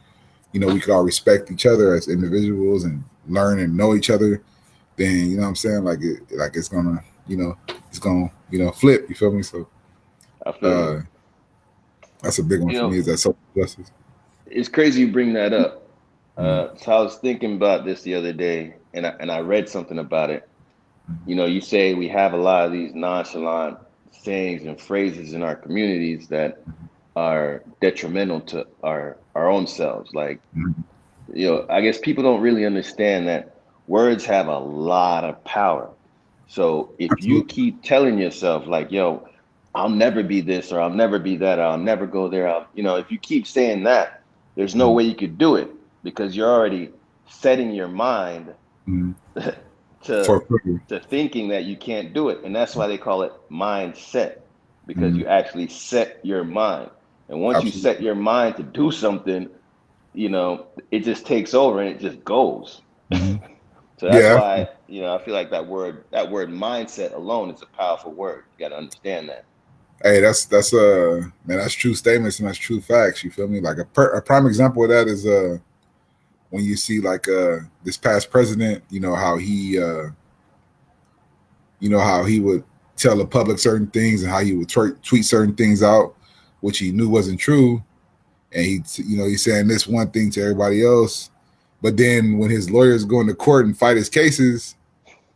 we could all respect each other as individuals and learn and know each other, then what I'm saying, like it's gonna flip. You feel me? So I feel you. uh that's a big one You for me, is know, that social justice. it's crazy you bring that up. Mm, So I was thinking about this the other day, and I read something about it. You say we have a lot of these nonchalant sayings and phrases in our communities that are detrimental to our own selves. Like, mm, I guess people don't really understand that words have a lot of power. So if you absolutely. keep telling yourself like, yo, I'll never be this or I'll never be that or I'll never go there, if you keep saying that, there's no Mm, way you could do it because you're already setting your mind mm, to for sure. to thinking that you can't do it. And that's why they call it mindset, because Mm, you actually set your mind. And once you absolutely. set your mind to do something, it just takes over and it just goes. Hmm. So that's Yeah. why, I feel like that word mindset alone is a powerful word. You got to understand that. Hey, that's man, that's true statements and that's true facts. You feel me? Like a prime example of that is when you see like this past president, how he would tell the public certain things and how he would tweet certain things out, which he knew wasn't true, and he's saying this one thing to everybody else, but then when his lawyers go into court and fight his cases,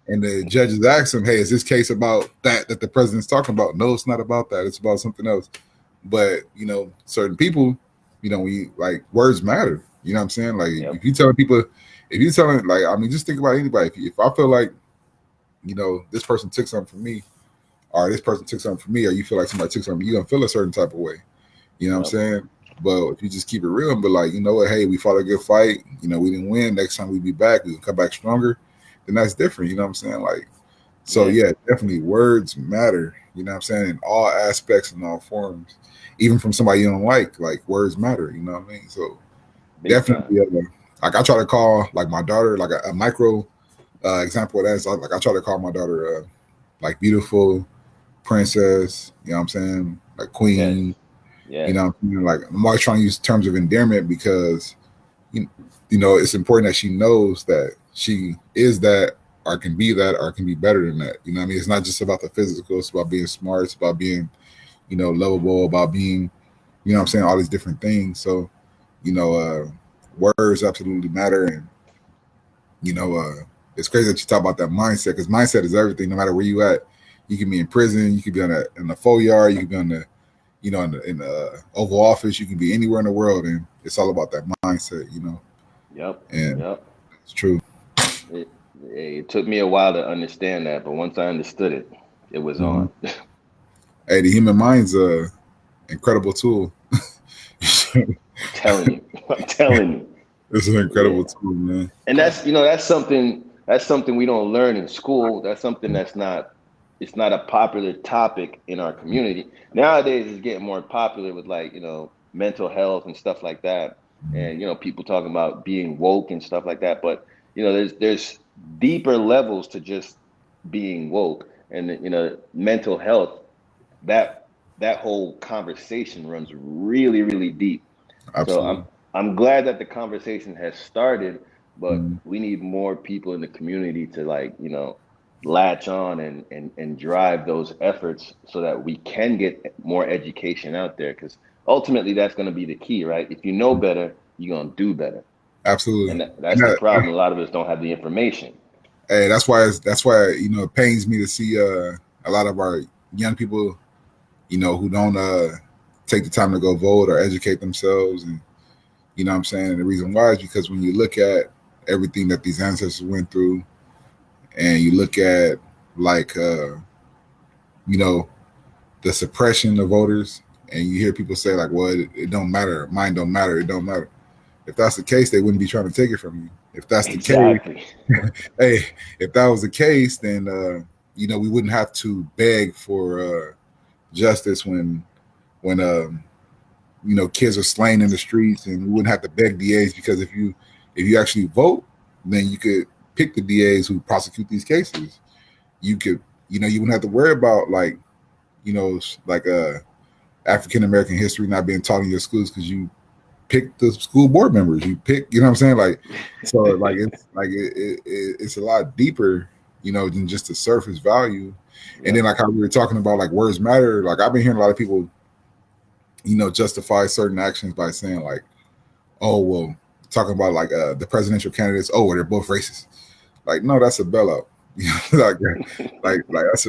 and the judges ask him, "Hey, is this case about that the president's talking about?" No, it's not about that. It's about something else. But certain people, we like words matter. You know what I'm saying? Like Yep. if you telling people, if you telling like, I mean, just think about anybody. If I feel like this person took something from me, or this person took something from me, or you feel like somebody took something, you're gonna feel a certain type of way. You know what I'm Yep. saying? But if you just keep it real and be like, you know what, hey, we fought a good fight. We didn't win. Next time we be back, we can come back stronger. Then that's different. You know what I'm saying? Like, so Yeah. yeah, definitely words matter. You know what I'm saying? In all aspects and all forms, even from somebody you don't like words matter. You know what I mean? So Big time. definitely, like I try to call like my daughter, like a micro example of that is like I try to call my daughter like beautiful princess. You know what I'm saying? Like Yes. queen. You Yes. know, like I'm always trying to use terms of endearment because you, it's important that she knows that she is that or can be that or can be better than that. You know what I mean? It's not just about the physical, it's about being smart, it's about being, lovable, about being, what I'm saying, all these different things. So, you know, words absolutely matter. And, you know, it's crazy that you talk about that mindset because mindset is everything, no matter where you at. You can be in prison, you could be in the 4 yard, you could be on the in the Oval Office. You can be anywhere in the world, and it's all about that mindset. Yep. And Yep. it's true. It took me a while to understand that, but once I understood it, it was Mm-hmm. on. Hey, the human mind's a incredible tool. I'm telling you. I'm telling you. It's an Yeah. incredible tool, man. And that's something we don't learn in school. That's something that's not it's not a popular topic in our community. Nowadays it's getting more popular with like, mental health and stuff like that. And people talking about being woke and stuff like that. But there's deeper levels to just being woke. And mental health, that that whole conversation runs really, really deep. So I'm Absolutely. I'm glad that the conversation has started, but Mm-hmm. we need more people in the community to like, latch on and drive those efforts so that we can get more education out there. Because ultimately that's going to be the key, right? If you know better, you're going to do better. And Absolutely. And that's the problem. A lot of us don't have the information. hey, that's why it pains me to see a lot of our young people, who don't take the time to go vote or educate themselves. And what I'm saying? And the reason why is because when you look at everything that these ancestors went through, and you look at like you know the suppression of voters, and you hear people say like, "Well, it don't matter. Mine don't matter. It don't matter." If that's the case, they wouldn't be trying to take it from you. If that's the case, Exactly. hey, if that was the case, then we wouldn't have to beg for justice when kids are slain in the streets, and we wouldn't have to beg DAs because if you actually vote, then you could pick the DAs who prosecute these cases. You could you wouldn't have to worry about like like African American history not being taught in your schools because you pick the school board members. You pick, what I'm saying? Like, so like it's a lot deeper, than just the surface value. And then Yep. like how we were talking about like words matter. Like I've been hearing a lot of people, justify certain actions by saying like, oh well, talking about like the presidential candidates. Oh, well, they're both racist. Like no, that's a bailout. That's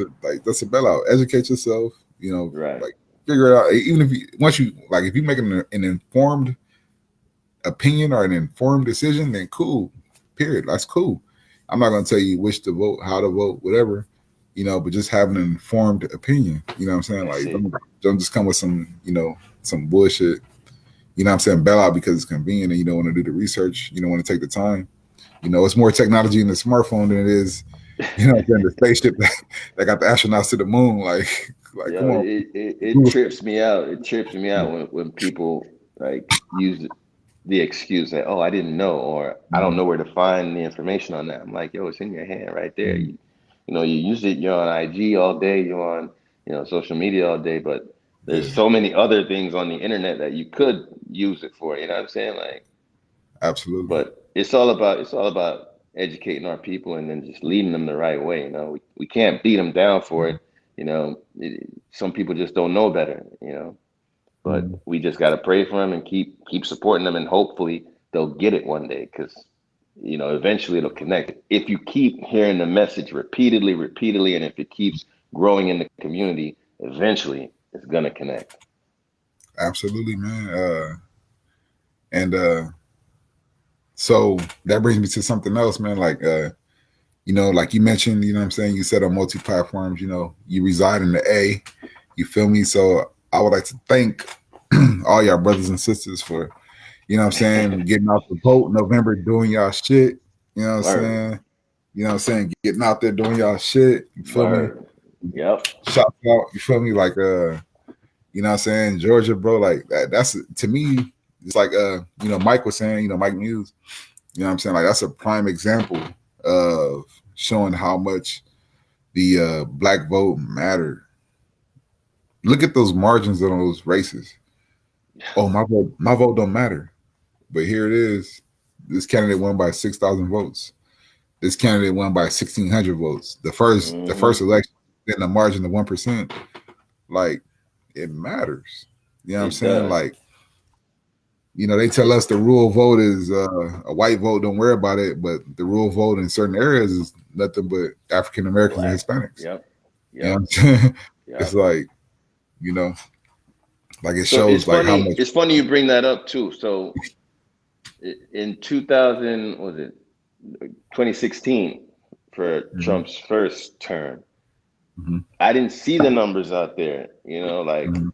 a bailout. Educate yourself. Right. Like figure it out. Even if you once you like if you make an informed opinion or an informed decision, then cool. Period. That's cool. I'm not going to tell you which to vote, how to vote, whatever, but just having an informed opinion. You know what I'm saying? That's Like, it. don't just come with some bullshit. You know what I'm saying? Bail out because it's convenient and you don't want to do the research. You don't want to take the time. It's more technology in the smartphone than it is, than the spaceship that got the astronauts to the moon. Like, come Yo, on. it trips me out. It trips me out when people like use the excuse that, oh, I didn't know, or I don't Mhm. know where to find the information on that. I'm like, yo, it's in your hand right there. Mhm. You use it. You're on IG all day. You're on social media all day. But there's Yeah, so many other things on the internet that you could use it for. You know what I'm saying? Like, absolutely. but it's all about educating our people and then just leading them the right way. We can't beat them down for it. Some people just don't know better. But we just got to pray for them and keep supporting them, and hopefully they'll get it one day, because eventually it'll connect. If you keep hearing the message repeatedly, and if it keeps growing in the community, eventually it's gonna connect. Absolutely, man. And so that brings me to something else, man. Like like you mentioned, what I'm saying, you said on multi platforms, you reside in the A. You feel me? So I would like to thank all y'all brothers and sisters for, what I'm saying, getting out the vote November, doing y'all shit. You know what I'm Word, saying? Getting out there doing y'all shit. You feel me? word. Yep. Shout out, you feel me? Like what I'm saying, Georgia, bro, like that's to me, it's like Mike was saying, Mike Muse, what I'm saying? Like that's a prime example of showing how much the black vote mattered. Look at those margins on those races. Oh, my vote don't matter. But here it is. This candidate won by 6,000 votes. This candidate won by 1,600 votes. The first election in the margin of 1%. Like it matters. You know what I'm It saying? does. Like, they tell us the rule vote is a white vote, don't worry about it. But the rule vote in certain areas is nothing but African Americans and Black. Hispanics. Yep. You know what Yep. I'm saying? It's Yep. like, you know, like it So it's shows like how funny. much. It's funny you bring that up too. So in 2000, what was it 2016, for Mhm, Trump's first term, mhm, I didn't see the numbers out there, mhm,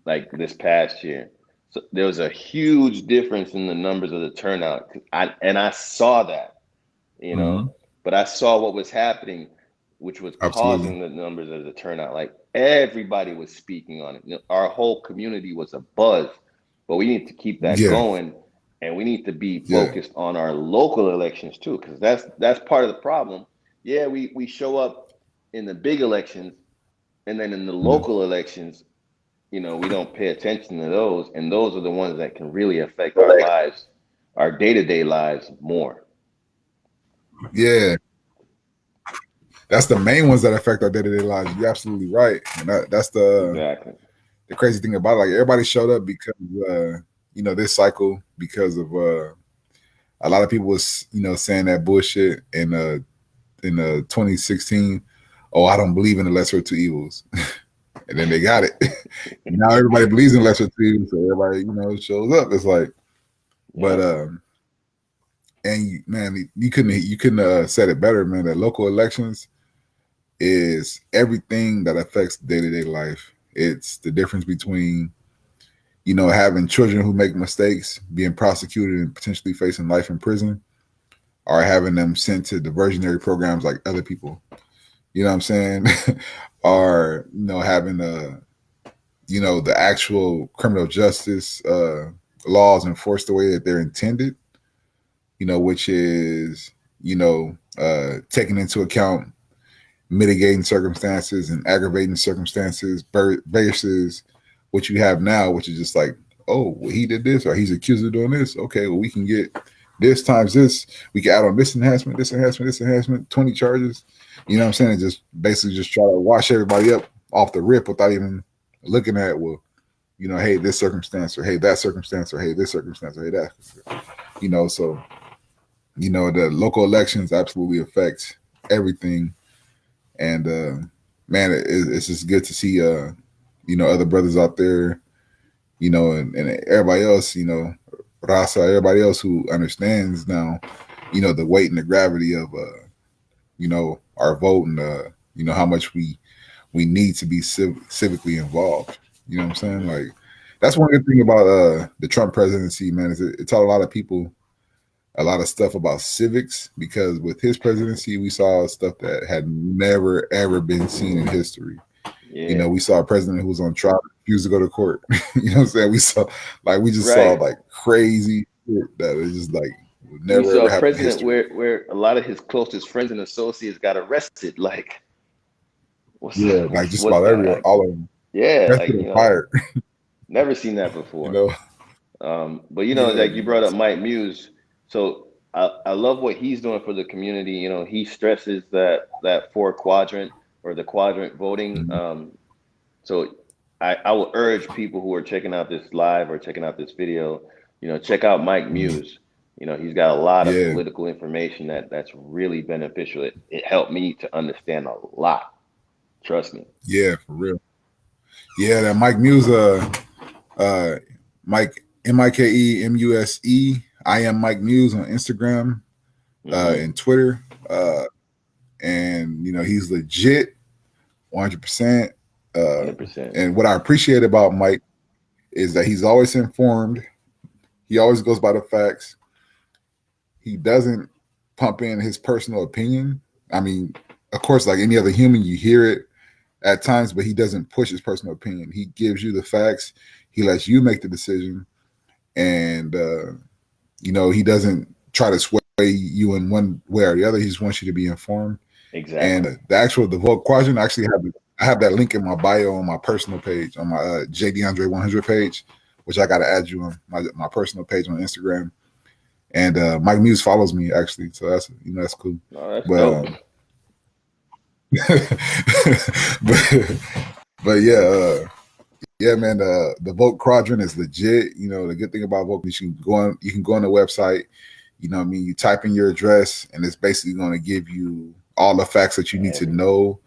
like this past year. So there was a huge difference in the numbers of the turnout. I saw that, you know, mhm. but I saw what was happening, which was Absolutely. causing the numbers of the turnout. Like everybody was speaking on it. Our whole community was a buzz, but we need to keep that Yeah, going, and we need to be yeah, focused on our local elections too, because that's part of the problem. Yeah, we show up in the big elections, and then in the mhm. local elections, we don't pay attention to those, and those are the ones that can really affect our lives, our day-to-day lives more. Yeah. That's the main ones that affect our day to day lives. You're absolutely right, and that's Exactly. the crazy thing about it. Like everybody showed up because this cycle because of a lot of people was saying that bullshit in 2016. Oh, I don't believe in the lesser of two evils, and then they got it. Now everybody believes in lesser of two evils, so everybody shows up. It's like, but Yep. and man, you couldn't said it better, man. That local elections is everything that affects day to day life. It's the difference between having children who make mistakes, being prosecuted and potentially facing life in prison, or having them sent to diversionary programs like other people. You know what I'm saying? Or having the actual criminal justice laws enforced the way that they're intended. Which is taking into account mitigating circumstances and aggravating circumstances versus what you have now, which is just like, oh, well, he did this or he's accused of doing this. Okay, well, we can get this times this. We can add on this enhancement, this enhancement, this enhancement, 20 charges. You know what I'm saying? And just basically just try to wash everybody up off the rip without even looking at, well, hey, this circumstance or hey, that circumstance or hey, this circumstance or hey, that. So, the local elections absolutely affect everything and man, it's just good to see other brothers out there, and everybody else, Rasa, everybody else who understands now, the weight and the gravity of our vote and how much we need to be civically involved. You know what I'm saying? Hmm. Like that's one good thing about the Trump presidency, man, is it taught a lot of people a lot of stuff about civics because with his presidency, we saw stuff that had never ever been seen in history. Yeah. We saw a president who was on trial, refused to go to court. You know what I'm saying? We just saw Right. like crazy shit that was just like would We never saw ever a happen in president history. where a lot of his closest friends and associates got arrested. Like, what's Yeah, like what's just what's about that? everywhere, Like, all of them. yeah, That's like, been fired. never seen that You before. know? But Yeah, like you brought man. up Mike Muse, so I love what he's doing for the community. He stresses that four quadrant or the quadrant voting. Mhm. So I will urge people who are checking out this live or checking out this video, check out Mike Muse. He's got a lot of Yeah, political information that's really beneficial. It helped me to understand a lot. Trust me. yeah, for real. Yeah, that Mike Muse, uh, Mike Mikemuse. I am Mike Muse on Instagram Hmm. and Twitter, and he's legit, 100%. 100%. And what I appreciate about Mike is that he's always informed. He always goes by the facts. He doesn't pump in his personal opinion. I mean, of course, like any other human, you hear it at times, but he doesn't push his personal opinion. He gives you the facts. He lets you make the decision, and he doesn't try to sway you in one way or the other. He just wants you to be informed. And Exactly. the vote quadrant, I have that link in my bio on my personal page, on my JDandre 100 page, which I got to add you on my personal page on Instagram. And Mike Muse follows me actually, so that's cool. Oh, that's But dope. but but yeah, man, the vote quadrant is legit. The good thing about vote, you can go on the website. What I mean, you type in your address, and it's basically going to give you all the facts that you need to know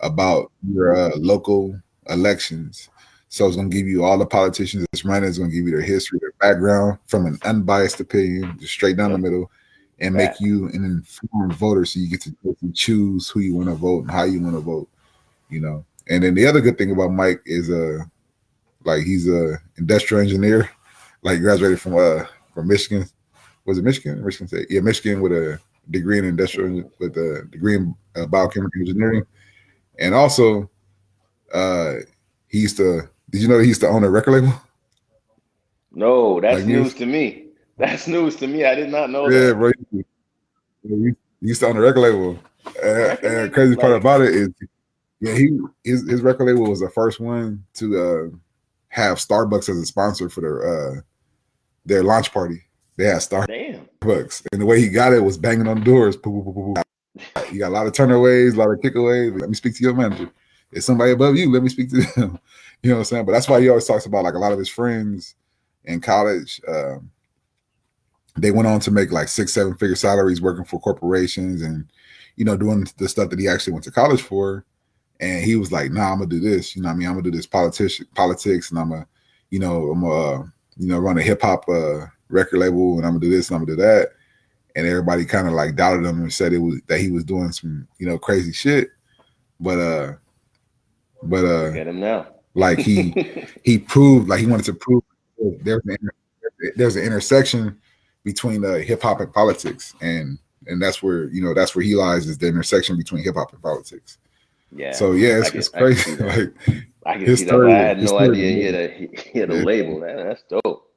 about your local elections. So it's going to give you all the politicians that's running. It's going to give you their history, their background, from an unbiased opinion, just straight down the Yep. middle, and make Facts. you an informed voter. So you get to choose who you want to vote and how you want to vote. And then the other good thing about Mike is like he's a industrial engineer, like graduated from Michigan. Was it Michigan? Michigan State. Yeah, Michigan with a degree in with a degree in biochemical engineering, and also uh he used to. Did you know that he used to own a record label? No, Like that's news Muse. to me. That's news to me. I did not know Yeah, that. bro. He used to own a record label. Record And the label? crazy part Like, about it is, yeah, his record label was the first one to have Starbucks as a sponsor for their launch party. They had damn. Starbucks, and the way he got it was banging on the doors. Poo, poo, poo, poo. You got a lot of turnaways, a lot of kickaways. Let me speak to your manager. If somebody above you, let me speak to them. You know what I'm saying? But that's why he always talks about, like, a lot of his friends in college. They went on to make like 6, 7 figure salaries working for corporations and doing the stuff that he actually went to college for. And he was like, "Nah, I'm gonna do this. You know what I mean? I'm gonna do this politics, and I'm gonna run a hip hop record label, and I'm gonna do this, and I'm gonna do that." And everybody kind of like doubted him and said it was that he was doing some crazy shit. But Look at him now. like he proved, like, he wanted to prove there's an intersection between hip hop and politics, and that's where he lies, is the intersection between hip hop and politics. Yeah, So yeah, I it's can see crazy. that. Like I can his see that, but I story, had his no story is idea amazing. he had a Yeah, label. Man, that's dope.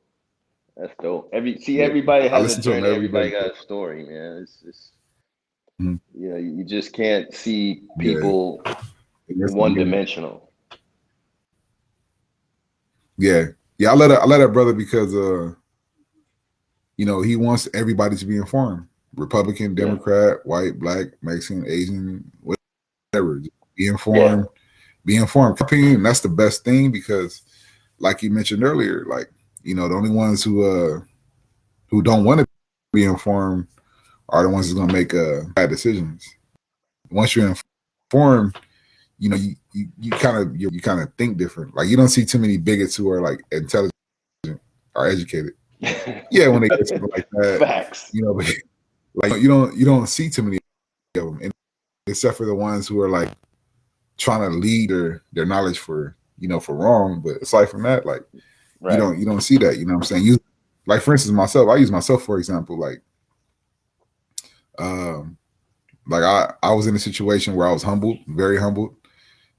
That's dope. yeah. Everybody I has a listen to him journey. every Everybody day. got a story, man. It's Mhm. you just can't see Yeah, people that's one amazing. dimensional. Yeah, yeah. I let that brother because he wants everybody to be informed. Republican, Yeah, Democrat, white, black, Mexican, Asian, whatever. Just be yeah, informed. Be informed. Opinion. That's the best thing because, like you mentioned earlier, like the only ones who don't want to be informed are the ones who's gonna make bad decisions. Once you're informed, you kind of think different. Like, you don't see too many bigots who are like intelligent or educated. Yeah, when they get something like that, facts. but like you don't see too many of them, and except for the ones who are like trying to lead their knowledge for wrong. But aside from that, like, you Right. don't see that. You know what I'm saying? Like, for instance, myself. I use myself for example. Um, like I was in a situation where I was humbled, very humbled,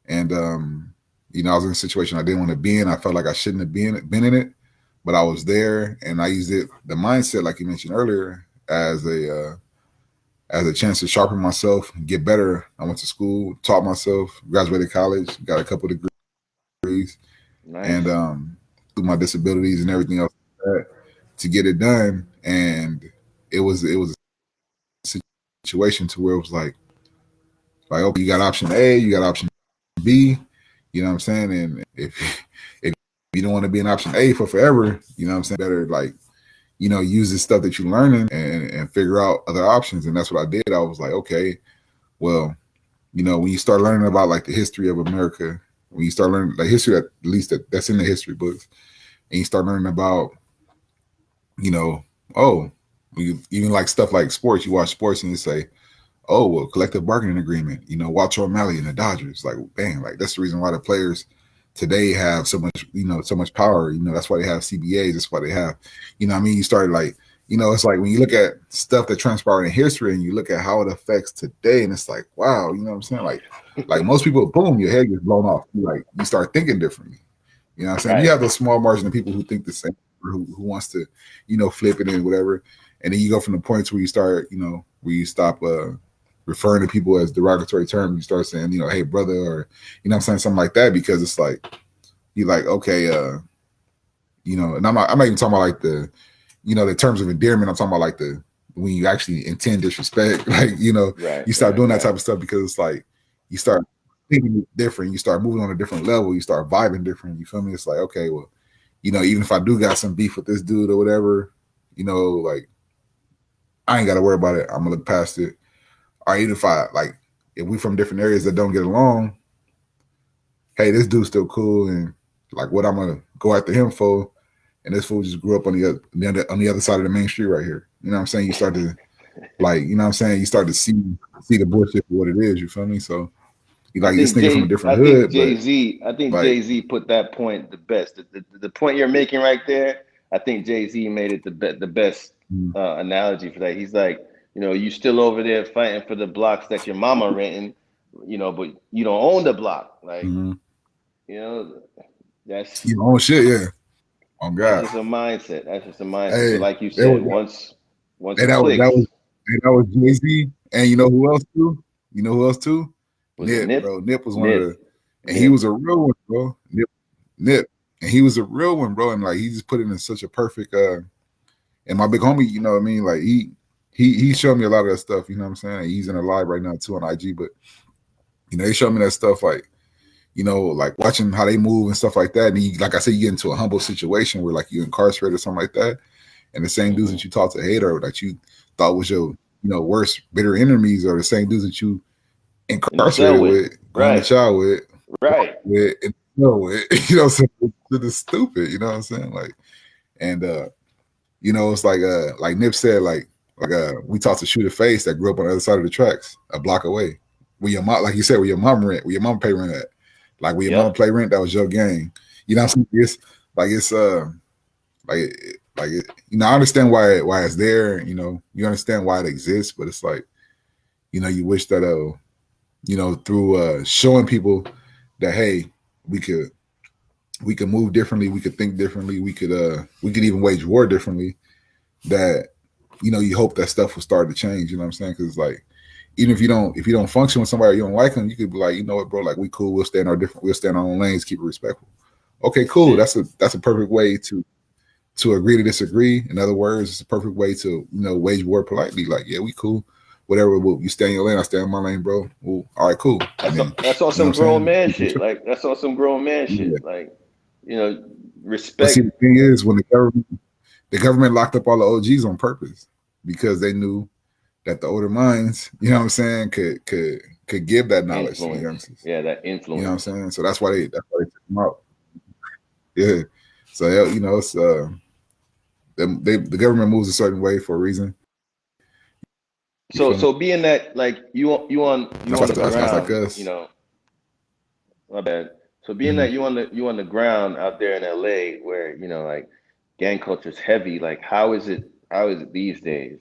and I was in a situation I didn't want to be in. I felt like I shouldn't have been in it, but I was there, and I used the mindset, like you mentioned earlier, as a chance to sharpen myself, get better. I went to school, taught myself, graduated college, got a couple of degrees, and Nice. through my disabilities and everything else like that, to get it done. And it was a situation to where it was like, okay, you got option A, you got option B. You know what I'm saying? And if you don't want to be an option A for forever, you know what I'm saying, better like, use this stuff that you're learning and figure out other options. And that's what I did. I was like, okay, well, when you start learning about like the history of America, when you start learning the history, at least that's in the history books, and you start learning about, oh, even like stuff like sports, you watch sports and you say, oh, well, collective bargaining agreement, Walter O'Malley and the Dodgers, like, bang, like that's the reason why the players today have so much, so much power. That's why they have CBAs. That's why they have, what I mean? You started like, it's like when you look at stuff that transpired in history and you look at how it affects today, and it's like, wow, you know what I'm saying? Like most people, boom, your head gets blown off. You start thinking differently. You know what I'm saying? You have those small margin of people who think the same, or who wants to, flip it and whatever. And then you go from the points where you start, where you stop referring to people as derogatory terms. You start saying, hey, brother, or, what I'm saying, something like that, because it's like, you like, okay, and I'm not even talking about like the, the terms of endearment. I'm talking about like when you actually intend disrespect, like, you start doing that type of stuff, because it's like, you start thinking different, you start moving on a different level, you start vibing different. You feel me? It's like, okay, well, even if I do got some beef with this dude or whatever, like, I ain't got to worry about it. I'm gonna look past it. Or even if we from different areas that don't get along, hey, this dude's still cool, and like, what I'm gonna go after him for, and this fool just grew up on the other side of the main street right here. You know what I'm saying? You start to like, you know what I'm saying? You start to see the bullshit for what it is. You feel me? So you like this nigga from a different hood, I think Jay-Z put that point the best. The point you're making right there, I think Jay-Z made it the best analogy for that. He's like, you still over there fighting for the blocks that your mama renting, but you don't own the block. Like, that's you own shit, yeah. Oh God, that's just a mindset. That's just a mindset. But like you said, once it that clicks, was Jay-Z, and you know who else too? was it Nip, bro. Nip was one Nip. of the, and he was a real one, bro. Nip, and he was a real one, bro. And like, he just put it in such a perfect. And my big homie, you know what I mean? Like he showed me a lot of that stuff. You know what I'm saying? He's in a live right now too on IG, but he showed me that stuff, like, like watching how they move and stuff like that. And like I said, you get into a humble situation where like you incarcerated or something like that, and the same dudes that you taught to hate or that you thought was your worst bitter enemies are the same dudes that you incarcerated with, going to child with, and with, so it's stupid. You know what I'm saying? Like, and it's like Nip said, like we taught to shoot a face that grew up on the other side of the tracks, a block away. Where your mom, like you said, where your mom pay rent at. Like, when your mom play rent, that was your game. You know what I'm saying? I understand why it's there. You understand why it exists, but it's like, you wish that through showing people that, hey, we could move differently, we could think differently, we could even wage war differently. That you hope that stuff will start to change. You know what I'm saying? Because like, even if you don't function with somebody, you don't like them, you could be like, you know what, bro, like, we cool, we'll stay in our own lanes, keep it respectful. Okay, cool. That's a perfect way to agree to disagree. In other words, it's a perfect way to wage war politely. Like, yeah, we cool, whatever. You stay in your lane, I stay in my lane, bro. Well, all right, cool. That's on some grown man shit. Like, that's on some grown man shit. Like, respect. But see, the thing is, when the government locked up all the OGs on purpose, because they knew that the older minds, you know what I'm saying, could give that knowledge to the youngsters. Yeah, that influence. You know what I'm saying? So that's why they took them out. Yeah. So it's the government moves a certain way for a reason. So being that, like, you on the ground, like us. My bad. So being that you on the ground out there in LA, where like gang culture is heavy, like, how is it these days?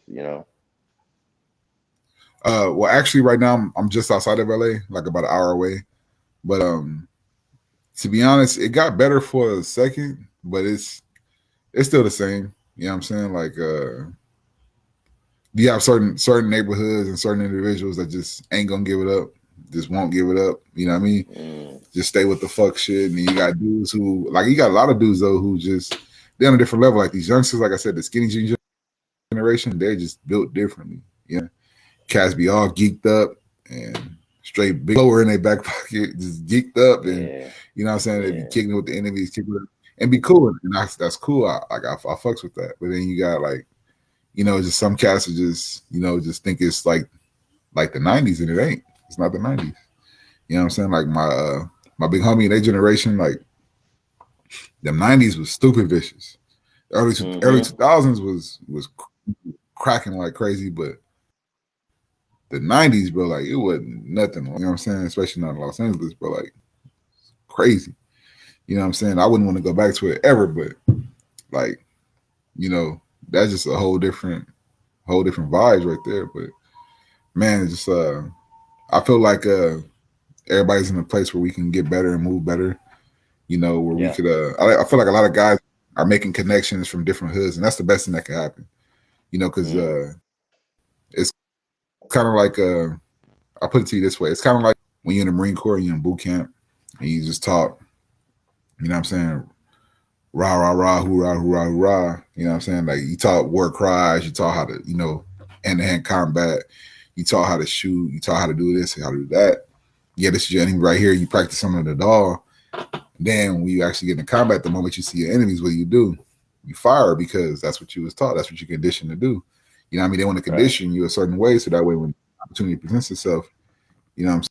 Well, actually, right now I'm just outside of LA, like about an hour away. But to be honest, it got better for a second, but it's still the same. You know what I'm saying? Like, you have certain neighborhoods and certain individuals that just ain't gonna give it up, just won't give it up. You know what I mean? Just stay with the fuck shit. And you got dudes who, like, you got a lot of dudes though who just, they're on a different level. Like these youngsters, like I said, the skinny jeans generation, they're just built differently. Yeah, cats be all geeked up and straight big lower in their back pocket, just geeked up, and You know what I'm saying? They be Yeah. kicking it with the enemies, kicking it, and be cool. And that's cool. I fucks with that. But then you got like, just some cats are just, just think it's like the '90s, and it ain't. It's not the '90s. You know what I'm saying? Like my big homie in their generation, like them '90s was stupid vicious. Early Mm-hmm. 2000s was cracking like crazy, but the '90s, bro, like it wasn't nothing. You know what I'm saying? Especially not in Los Angeles, bro, like crazy. You know what I'm saying? I wouldn't want to go back to it ever, but like, that's just a whole different vibes right there. But man, it's just I feel like everybody's in a place where we can get better and move better. Where we Yeah. could I feel like a lot of guys are making connections from different hoods, and that's the best thing that can happen. Because Mm. it's kind of like I'll put it to you this way: it's kind of like when you're in the Marine Corps and you're in boot camp and you just talk. You know what I'm saying? Rah rah rah, hoorah hoorah hoorah. You know what I'm saying? Like you taught war cries, you taught how to hand to hand combat, you taught how to shoot, you taught how to do this, how to do that. Yeah, this is your enemy right here. You practice some of the doll. Then when you actually get in combat, the moment you see your enemies, what do? You fire because that's what you was taught. That's what you're conditioned to do. You know what I mean? They want to Right. condition you a certain way so that way when opportunity presents itself, you know what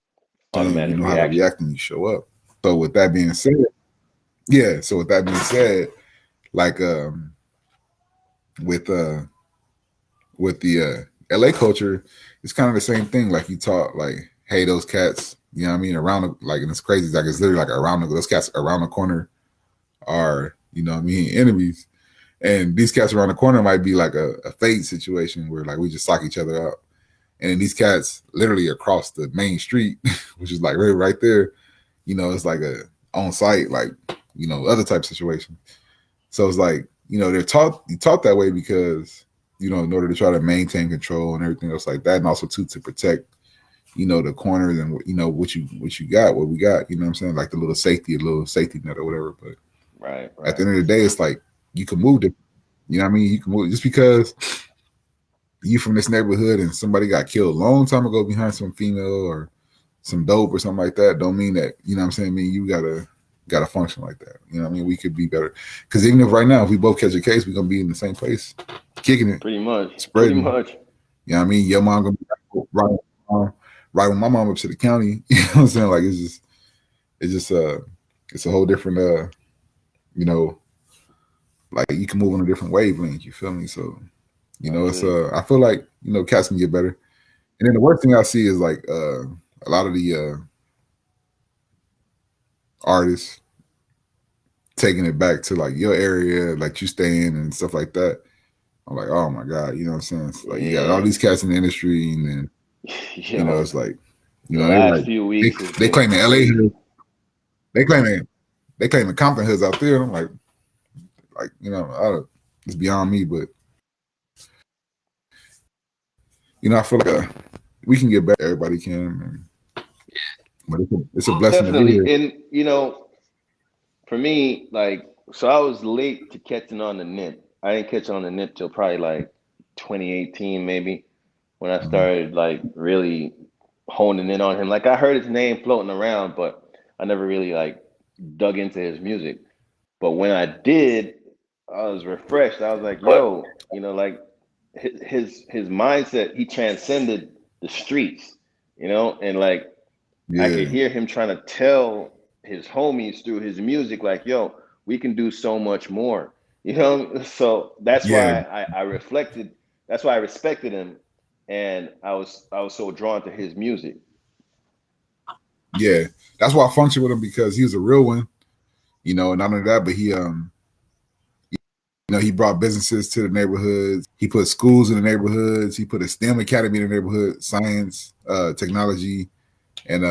I'm saying, you Automatic know how to reaction. react and you show up. So with that being said, yeah. So with that being said, like with the LA culture, it's kind of the same thing. Like you taught like, hey, those cats, you know what I mean, around like, and it's crazy. Like it's literally like those cats around the corner are, what I mean, enemies. And these cats around the corner might be like a fade situation where like we just sock each other out. And then these cats literally across the main street, which is like right there, it's like a on site, like, other type situation. So it's like, you taught that way because, in order to try to maintain control and everything else like that. And also too, to protect, the corners and what you got, what we got, you know what I'm saying? Like a little safety net or whatever. But Right. at the Right. end of the day, it's like you can move it. You know what I mean? You can move just because you from this neighborhood and somebody got killed a long time ago behind some female or some dope or something like that, don't mean that, you know what I'm saying? I mean, you gotta function like that. You know what I mean? We could be better. Because even if right now, if we both catch a case, we're gonna be in the same place, kicking it, Pretty much. Pretty spreading. much. You know what I mean? Your mom gonna be right with my mom up to the county. You know what I'm saying? Like it's just it's a whole different you know, like you can move on a different wavelength, you feel me? So, I it's agree. I feel like, cats can get better. And then the worst thing I see is like a lot of the artists taking it back to like your area, like you stay in and stuff like that. I'm like, oh my God, you know what I'm saying? It's like you got all Yeah. these cats in the industry, and then Yo, it's like, the they last like few they weeks has they been claim the LA crazy. hood, they claim the Compton hoods out there. And I'm like it's beyond me, but I feel like we can get better. Everybody can, but it's a Oh, blessing to be definitely. here. And for me, like, so I was late to catching on the nip. I didn't catch on the nip till probably like 2018, maybe, when I Mhm. started like really honing in on him. Like I heard his name floating around, but I never really like dug into his music. But when I did, I was refreshed. I was like, yo, like his mindset, he transcended the streets, and like I could Yeah, hear him trying to tell his homies through his music, like, yo, we can do so much more. So that's yeah, why I reflected, that's why I respected him, and I was so drawn to his music. yeah. That's why I function with him because he was a real one. And not only that, but he brought businesses to the neighborhoods. He put schools in the neighborhoods. He put a STEM academy in the neighborhood, science, technology, and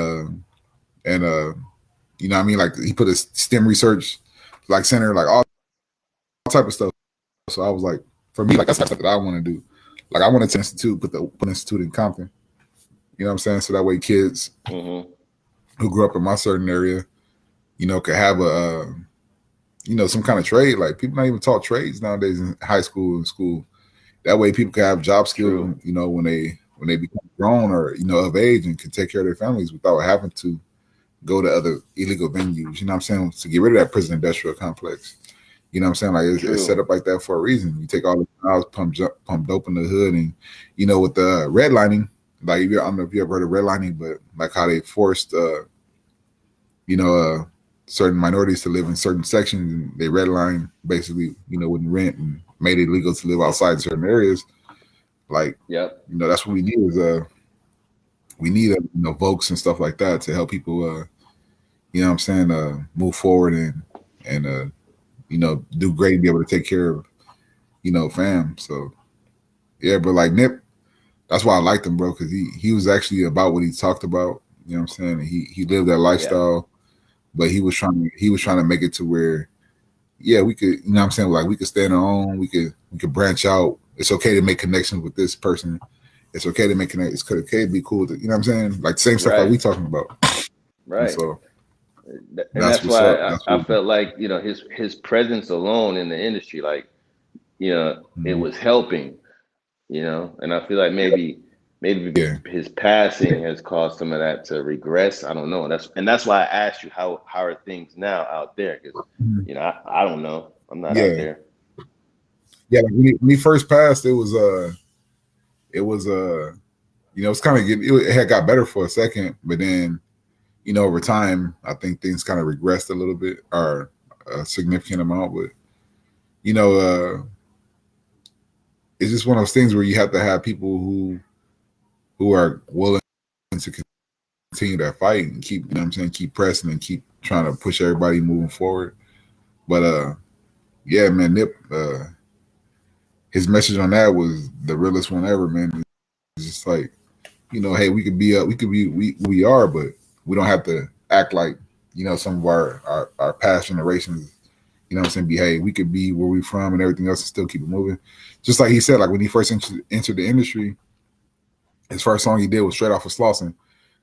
what I mean, like he put a STEM research like center, like all type of stuff. So I was like, for me, like that's the stuff that I want to do. Like I want to institute, put institute in Compton. You know what I'm saying? So that way kids Hmm. who grew up in my certain area, could have a some kind of trade. Like people not even taught trades nowadays in high school and school. That way people can have job skills, True. when they become grown or of age and can take care of their families without having to go to other illegal venues. You know what I'm saying? To get rid of that prison industrial complex. You know what I'm saying? Like it's set True. up like that for a reason. You take all the miles, pump dope in the hood, and with the redlining. Like I don't know if you ever heard of redlining, but like how they forced you know certain minorities to live in certain sections, and they redline basically wouldn't rent and made it illegal to live outside certain areas. Like Yep. that's what we need is we need Vokes and stuff like that to help people you know what I'm saying move forward and do great and be able to take care of fam. So yeah, but like Nip, that's why I liked him, bro, because he was actually about what he talked about. You know what I'm saying? And he lived that Yeah. lifestyle, but he was trying to make it to where yeah, we could, what I'm saying, like we could stand on our own, we could branch out. It's okay to make connections with this person. It's okay to make connections. It's okay to be cool. You know what I'm saying? Like the same stuff like Right. we talking about. And Right. so And that's that's what's why up. That's I what. felt like his presence alone in the industry, like it Mhm. was helping. And I feel like maybe Yeah. his passing has caused some of that to regress. I don't know. And that's why I asked you how are things now out there, because Mhm. I don't know. I'm not out Yeah. there. Yeah. Like when he first passed, it was it's kind of it had got better for a second, but then over time, I think things kind of regressed a little bit or a significant amount. But you know, uh, it's just one of those things where you have to have people who are willing to continue that fight and keep, what I'm saying, keep pressing and keep trying to push everybody moving forward. But yeah, man, Nip, his message on that was the realest one ever, man. It's just like, hey, we could be we are, but we don't have to act like some of our past generations. You know what I'm saying? Hey, we could be where we from and everything else and still keep it moving. Just like he said, like when he first entered the industry, his first song he did was straight off of Slauson,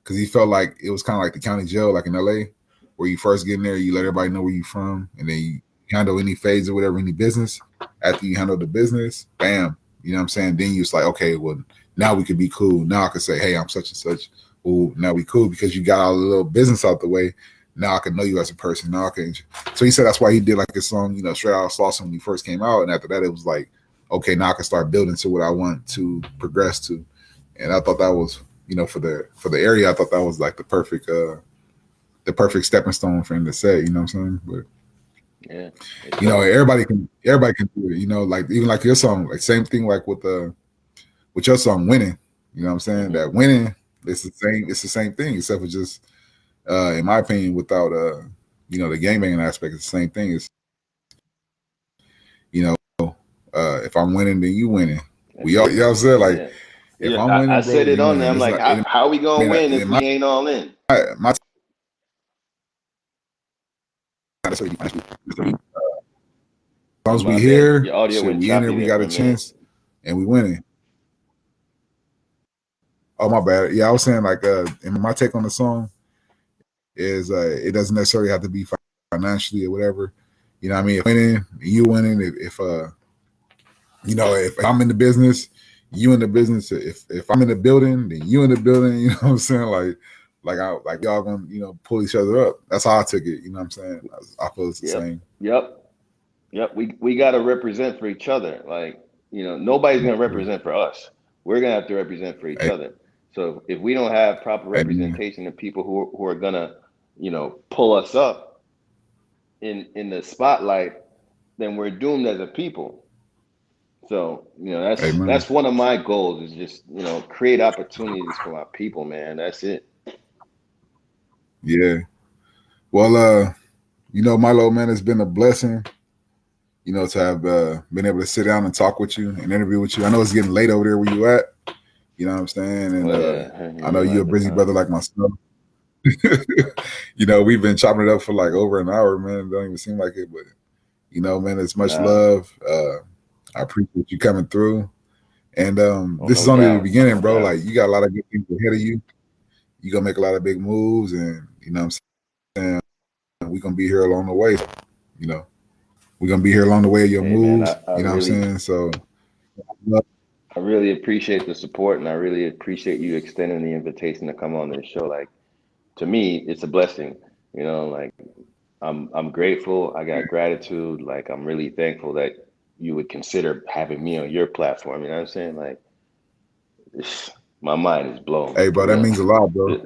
because he felt like it was kind of like the county jail, like in LA, where you first get in there, you let everybody know where you from, and then you handle any phase or whatever, any business. After you handle the business, bam, you know what I'm saying? Then you just like, okay, well, now we could be cool. Now I could say, hey, I'm such and such. Oh, now we cool because you got all the little business out the way. Now I can know you as a person. Now I can. So he said that's why he did like a song, straight out of Slauson when he first came out, and after that it was like, okay, now I can start building to what I want to progress to. And I thought that was, for the area, I thought that was like the perfect stepping stone for him to say. You know what I'm saying? But Yeah, it showed. everybody can do it. Like even like your song, like same thing like with your song "Winning." You know what I'm saying? Hmm. That winning, it's the same thing, except for just in my opinion, without the gangbanging aspect, it's the same thing. It's you know if I'm winning, then you winning. We That's all, it. what I'm saying? Like Yeah. if Yeah, I'm I winning, bro, said then it you on there. winning. I'm It's like, not. how we I gonna mean, win if in we ain't all in? my not necessarily financially. As long as My we bad. here, Your audio shit, went we in there, choppy we there got for a a minute. chance, and we winning. Oh my bad. Yeah, I was saying like, and my take on the song is it doesn't necessarily have to be financially or whatever. You know what I mean? If winning, you winning. If I'm in the business, you in the business. If I'm in the building, then you in the building. You know what I'm saying? Like y'all gonna pull each other up. That's how I took it. You know what I'm saying? I feel it's the Yep. same. Yep. Yep. We gotta represent for each other. Like, nobody's gonna represent for us. We're gonna have to represent for each Hey, other. So if we don't have proper hey, man. representation of people who are gonna, pull us up in the spotlight, then we're doomed as a people. So, Hey, man. that's one of my goals, is just, create opportunities for my people, man. That's it. Yeah. Well, Milo, man, it's been a blessing. To have been able to sit down and talk with you and interview with you. I know it's getting late over there where you at. You know what I'm saying? And Oh yeah, I you know know, you're a at the busy time. brother like myself. We've been chopping it up for like over an hour, man. It don't even seem like it, but man, it's much Nah, love. I appreciate you coming through. And oh, this no is only the doubt, beginning, no bro. doubt. Like you got a lot of good things ahead of you. You gonna make a lot of big moves, and what I'm saying, we gonna be here along the way. You know, we're gonna be here along the way of your Hey man, moves. You know what I'm saying? So I really appreciate the support, and I really appreciate you extending the invitation to come on this show. Like, to me, it's a blessing. You know, like I'm grateful. I got gratitude. Like I'm really thankful that you would consider having me on your platform. You know what I'm saying? Like it's, my mind is blown Hey, for bro, that real. means a lot, bro.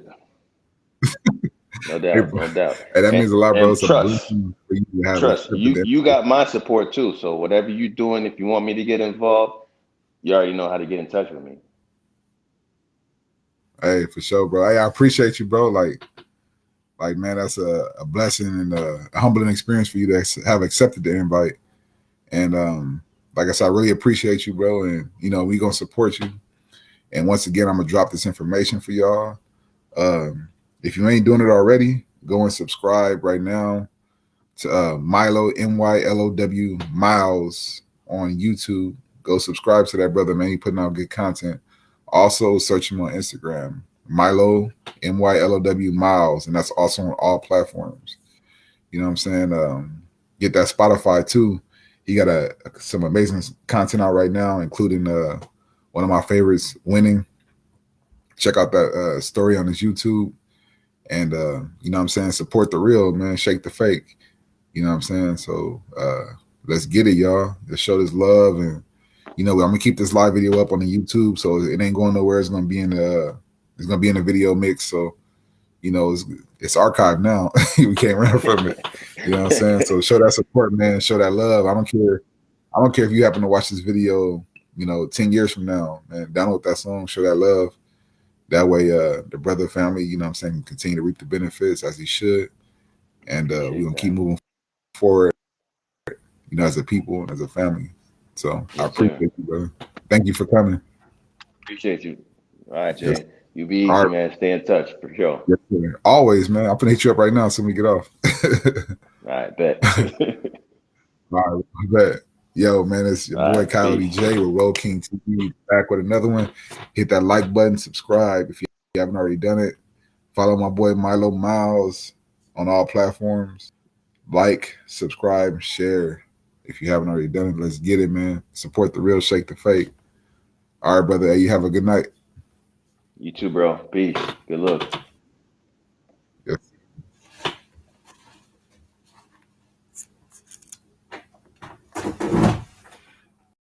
No Hey, doubt, bro. no doubt. Hey, that means a lot, bro. And It's a trust, blessing for you to have trust. accepted that. You got my support too. So whatever you're doing, if you want me to get involved, you already know how to get in touch with me. Hey, for sure, bro. Hey, I appreciate you, bro. Like man, that's a blessing and a humbling experience for you to have accepted the invite. And like I said, I really appreciate you, bro. And we gonna support you. And once again, I'm gonna drop this information for y'all. If you ain't doing it already, go and subscribe right now to Mylow Mylow Miles on YouTube. Go subscribe to that brother, man. He putting out good content. Also, search him on Instagram, Mylow Mylow Miles, and that's also on all platforms. You know what I'm saying? Get that Spotify too. He got some amazing content out right now, including one of my favorites, Winning. Check out that story on his YouTube. And you know what I'm saying? Support the real, man. Shake the fake. You know what I'm saying? So let's get it, y'all. Let's show this love. And I'm gonna keep this live video up on the YouTube, so it ain't going nowhere. It's gonna be in the video mix. So it's archived now. We can't run from it. You know what I'm saying? So show that support, man. Show that love. I don't care. I don't care if you happen to watch this video, 10 years from now, man. Download that song, show that love. That way, the brother family, you know what I'm saying, can continue to reap the benefits as he should. And we're going to keep moving forward, as a people and as a family. So I Yes, appreciate sir. you, brother. Thank you for coming. Appreciate you. All right, Yes. Jay. You be All easy, right. man. Stay in touch for sure. Yes, sir. Always, man. I'm going to hit you up right now so we get off. All right, bet. All right, I bet. Yo, man, it's your All boy right, Coyote peace. J with Roll King TV, back with another one. Hit that like button, subscribe if you haven't already done it. Follow my boy Mylow Miles on all platforms. Like, subscribe, share. If you haven't already done it, let's get it, man. Support the real, shake the fake. All right, brother. Hey, you have a good night. You too, bro. Peace. Good look.